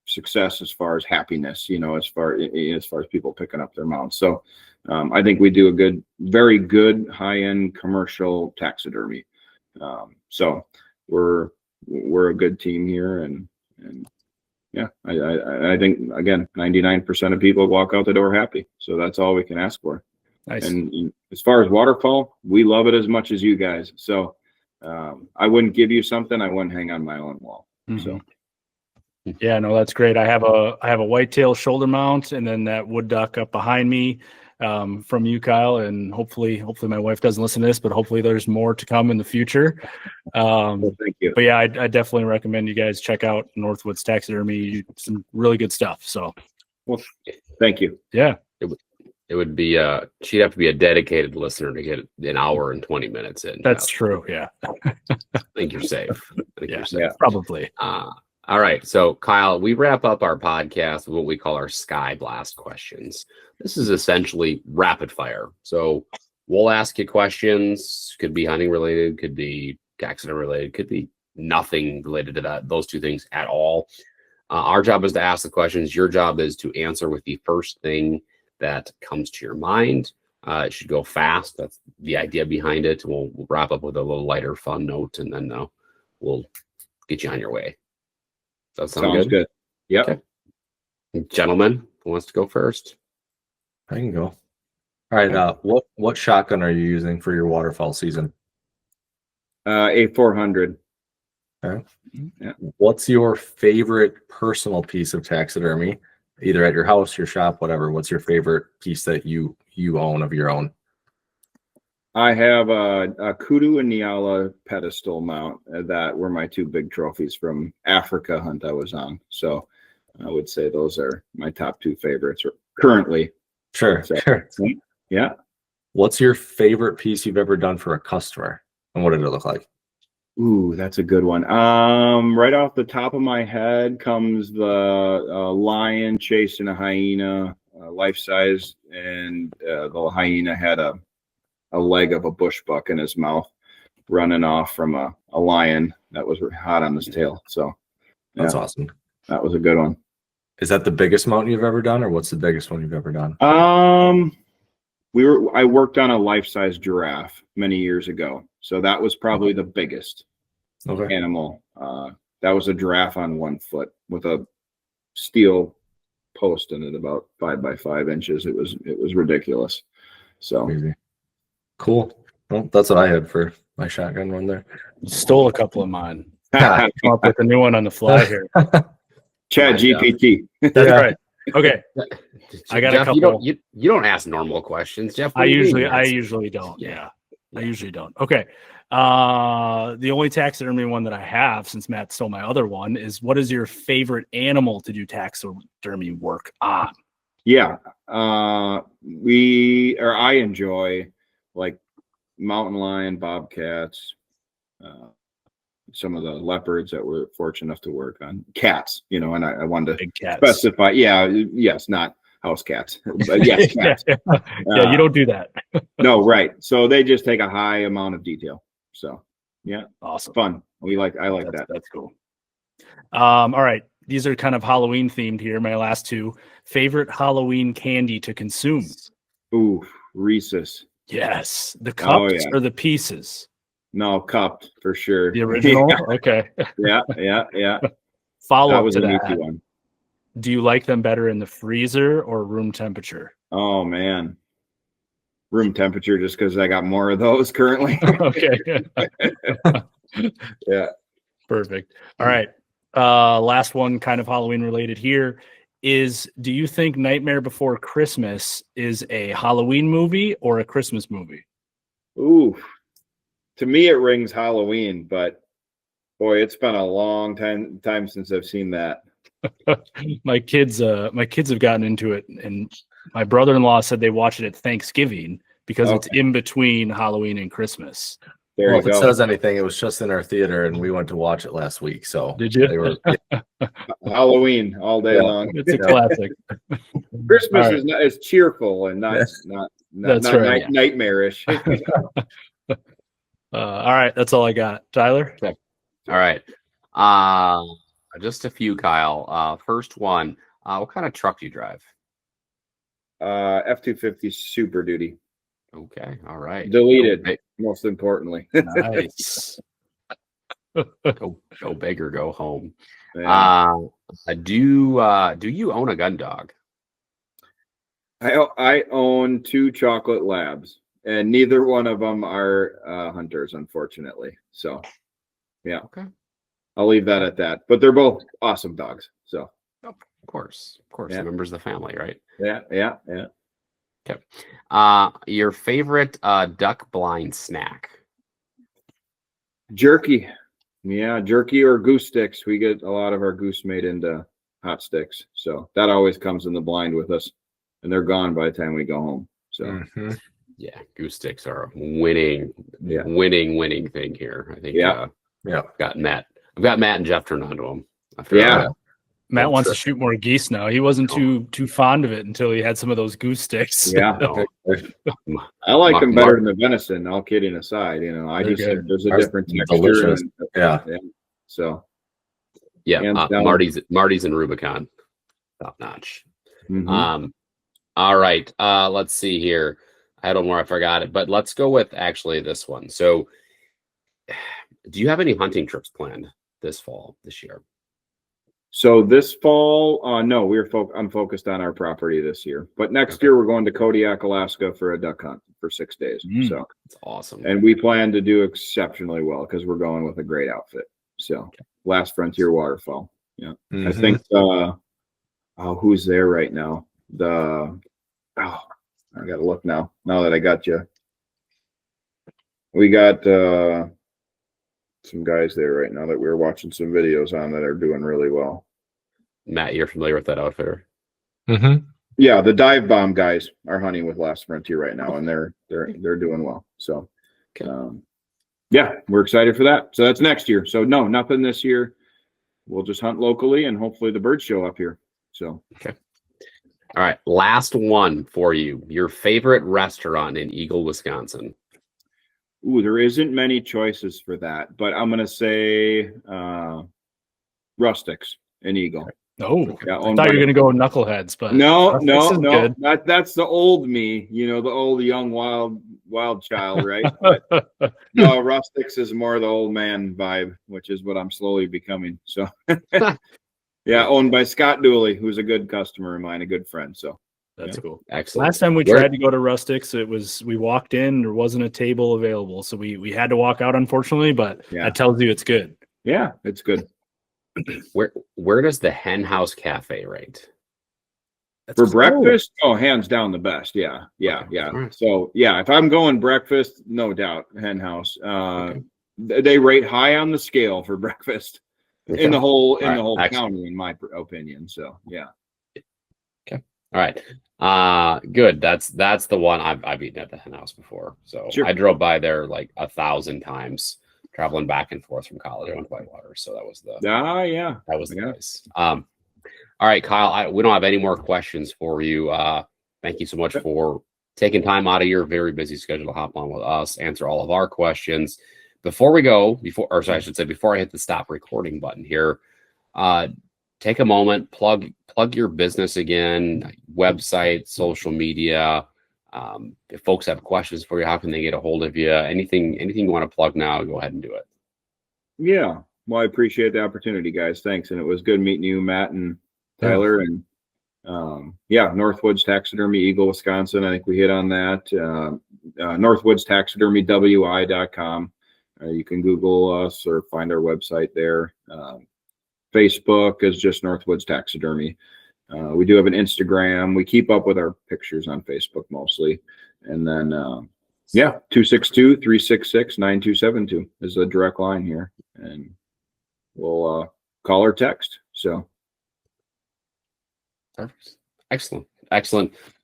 success as far as happiness, as far as people picking up their mounts. So I think we do a very good high-end commercial taxidermy. So we're a good team here, and yeah, I think, again, 99% of people walk out the door happy. So that's all we can ask for. Nice. And as far as waterfowl, we love it as much as you guys. So I wouldn't give you something I wouldn't hang on my own wall. Mm-hmm. So yeah, no, that's great. I have a whitetail shoulder mount, and then that wood duck up behind me from you, Kyle. And hopefully my wife doesn't listen to this, but hopefully there's more to come in the future. Well, thank you. But yeah, I definitely recommend you guys check out Northwoods Taxidermy. Some really good stuff. So, well, thank you. Yeah. It would be she'd have to be a dedicated listener to get an hour and 20 minutes in. That's true. Yeah. I think you're safe. You're safe. Yeah, probably. All right. So, Kyle, we wrap up our podcast with what we call our Sky Blast questions. This is essentially rapid fire. So we'll ask you questions. Could be hunting related, could be taxidermy related, could be nothing related to those two things at all. Our job is to ask the questions. Your job is to answer with the first thing that comes to your mind. It should go fast. That's the idea behind it. We'll wrap up with a little lighter, fun note, and then we'll get you on your way. Does that sound good? Yep. Okay. Gentlemen, who wants to go first? I can go. All right. What shotgun are you using for your waterfowl season? A400. Okay. Yeah. What's your favorite personal piece of taxidermy, either at your house, your shop, whatever? What's your favorite piece that you own of your own? I have a kudu and Nyala pedestal mount that were my two big trophies from Africa hunt I was on. So I would say those are my top two favorites currently. Sure. So, Sure. Yeah. What's your favorite piece you've ever done for a customer, and what did it look like? Ooh, that's a good one. Right off the top of my head comes the lion chasing a hyena, life size, and the hyena had a leg of a bush buck in his mouth, running off from a lion that was hot on his tail. So that's awesome. That was a good one. Is that the biggest mountain you've ever done, or what's the biggest one you've ever done? I worked on a life-size giraffe many years ago, so that was probably the biggest animal. That was a giraffe on 1 foot with a steel post in it, about 5 by 5 inches. It was ridiculous. So crazy. Cool. Well, that's what I had for my shotgun run there. Stole a couple of mine. Come up with a new one on the fly here. Chat GPT. That's right. Okay. I got Jeff, a couple. You don't ask normal questions, Jeff. I usually don't. Yeah. I usually don't. Okay. The only taxidermy one that I have, since Matt stole my other one, is what is your favorite animal to do taxidermy work on? Yeah. I enjoy like mountain lion, bobcats, some of the leopards that we're fortunate enough to work on, cats, and I wanted to specify. Yeah. Yes. Not house cats, but yes, cats. Yeah, you don't do that. No. Right. So they just take a high amount of detail. So yeah. Awesome. Fun. I like that. That's cool. All right. These are kind of Halloween themed here. My last two. Favorite Halloween candy to consume? Ooh, Reese's. Yes. The cups or the pieces? No, cupped for sure. The original? Okay. Yeah. Follow that up was to an that. easy one. Do you like them better in the freezer or room temperature? Oh man. Room temperature, just because I got more of those currently. Okay. Yeah. Perfect. All right. Last one, kind of Halloween related here, is do you think Nightmare Before Christmas is a Halloween movie or a Christmas movie? Ooh. To me, it rings Halloween, but boy, it's been a long time since I've seen that. My kids have gotten into it, and My brother-in-law said they watch it at Thanksgiving because it's Okay. in between Halloween and Christmas. There Well, you if it go. says anything, it was just in our theater, and we went to watch it last week. So Did you? They were, Halloween all day Yeah. long. It's a classic. Christmas All right. is cheerful and not That's right. nightmarish. All right, that's all I got. Tyler? All right. Just a few, Kyle. First one, what kind of truck do you drive? F-250 Super Duty. Okay. All right. Deleted, most importantly. Nice. Go big or go home. Yeah. Do you own a gun dog? I own 2 chocolate labs, and neither one of them are hunters, unfortunately. So, yeah. Okay. I'll leave that at that. But they're both awesome dogs. So, Of course. Yeah. Members of the family, right? yeah. Okay. Your favorite duck blind snack? Jerky. Yeah, jerky or goose sticks. We get a lot of our goose made into hot sticks. So that always comes in the blind with us. And they're gone by the time we go home. So Mhm. Yeah, goose sticks are a winning thing here. I think. Yeah. I've got Matt and Jeff turned on to them. Yeah. Matt wants to shoot more geese now. He wasn't too fond of it until he had some of those goose sticks. Yeah. I like them better than the venison, all kidding aside. I They're just good. think there's a Ours different are texture. delicious. And, Yeah. So Yeah, Hands down. Marty's and Rubicon, top notch. mhm. All right. Let's see here. I don't know where I forgot it, but let's go with actually this one. So, do you have any hunting trips planned this year? So this fall, no, I'm focused on our property this year. But next year we're going to Kodiak, Alaska for a duck hunt for 6 days. So It's awesome. and we plan to do exceptionally well because we're going with a great outfit. So Last Frontier Waterfowl. Yeah. I Mhm. think who's there right now? I gotta look now that I got you. We got some guys there right now that we're watching some videos on that are doing really well. Matt, you're familiar with that outfitter? Mhm. Yeah, the dive bomb guys are hunting with Last Frontier right now, and they're doing well. So, yeah, we're excited for that. So that's next year. So no, nothing this year. We'll just hunt locally, and hopefully the birds show up here. So Okay. All right. Last one for you. Your favorite restaurant in Eagle, Wisconsin? ooh, there isn't many choices for that, but I'm gonna say Rustics in Eagle. Oh, Yeah, I thought you were going to go knuckleheads, but No. good. That's the old me, the old young wild child, right? But no, Rustics is more the old man vibe, which is what I'm slowly becoming. So yeah, owned by Scott Dooley, who's a good customer of mine, a good friend. So That's cool. Excellent. Last time we Where- tried to go to Rustics, we walked in, there wasn't a table available, so we had to walk out, unfortunately. But Yeah. that tells you it's good. yeah, it's good. Where does the Hen House Cafe rate? That's For cool. breakfast, hands down the best. Yeah. Alright. So yeah, if I'm going breakfast, no doubt, Hen House. They rate high on the scale for breakfast in the whole Excellent. county, in my opinion. So yeah. All right. Good. That's the one I've eaten at the Hen House before. So Sure. I drove by there like 1,000 times, traveling back and forth from college. I went to Whitewater, so that was the Yeah. place. All right, Kyle. We don't have any more questions for you. Thank you so much for taking time out of your very busy schedule to hop on with us, answer all of our questions. Before we go, before I hit the stop recording button here, take a moment, plug your business again, website, social media. If folks have questions for you, how can they get a hold of you? Anything you want to plug now, go ahead and do it. Yeah. Well, I appreciate the opportunity, guys. Thanks. And it was good meeting you, Matt and Tyler. And Northwoods Taxidermy, Eagle, Wisconsin. I think we hit on that. Northwoods Taxidermy, WI.com. You can Google us or find our website there. Facebook is just Northwoods Taxidermy. We do have an Instagram. We keep up with our pictures on Facebook mostly. And then, 262-366-9272 is the direct line here. And we'll call or text. So. Perfect. Excellent.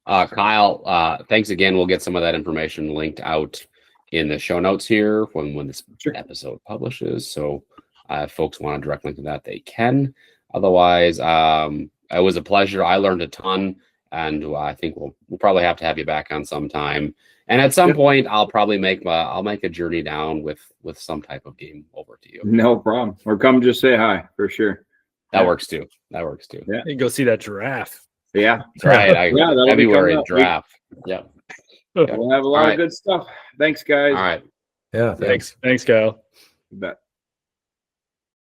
Kyle, thanks again. We'll get some of that information linked out in the show notes here when this episode publishes. So if folks want a direct link to that, they can. Otherwise, it was a pleasure. I learned a ton, and I think we'll probably have to have you back on sometime. And at some point, I'll probably make a journey down with some type of game over to you. No problem. Or come just say hi for sure. That works too. Yeah. You go see that giraffe. Yeah. That's right. that'll be February coming up. draft. Yeah. We'll have a lot of good stuff. Thanks, guys. All right. Yeah. Thanks, Kyle. You bet.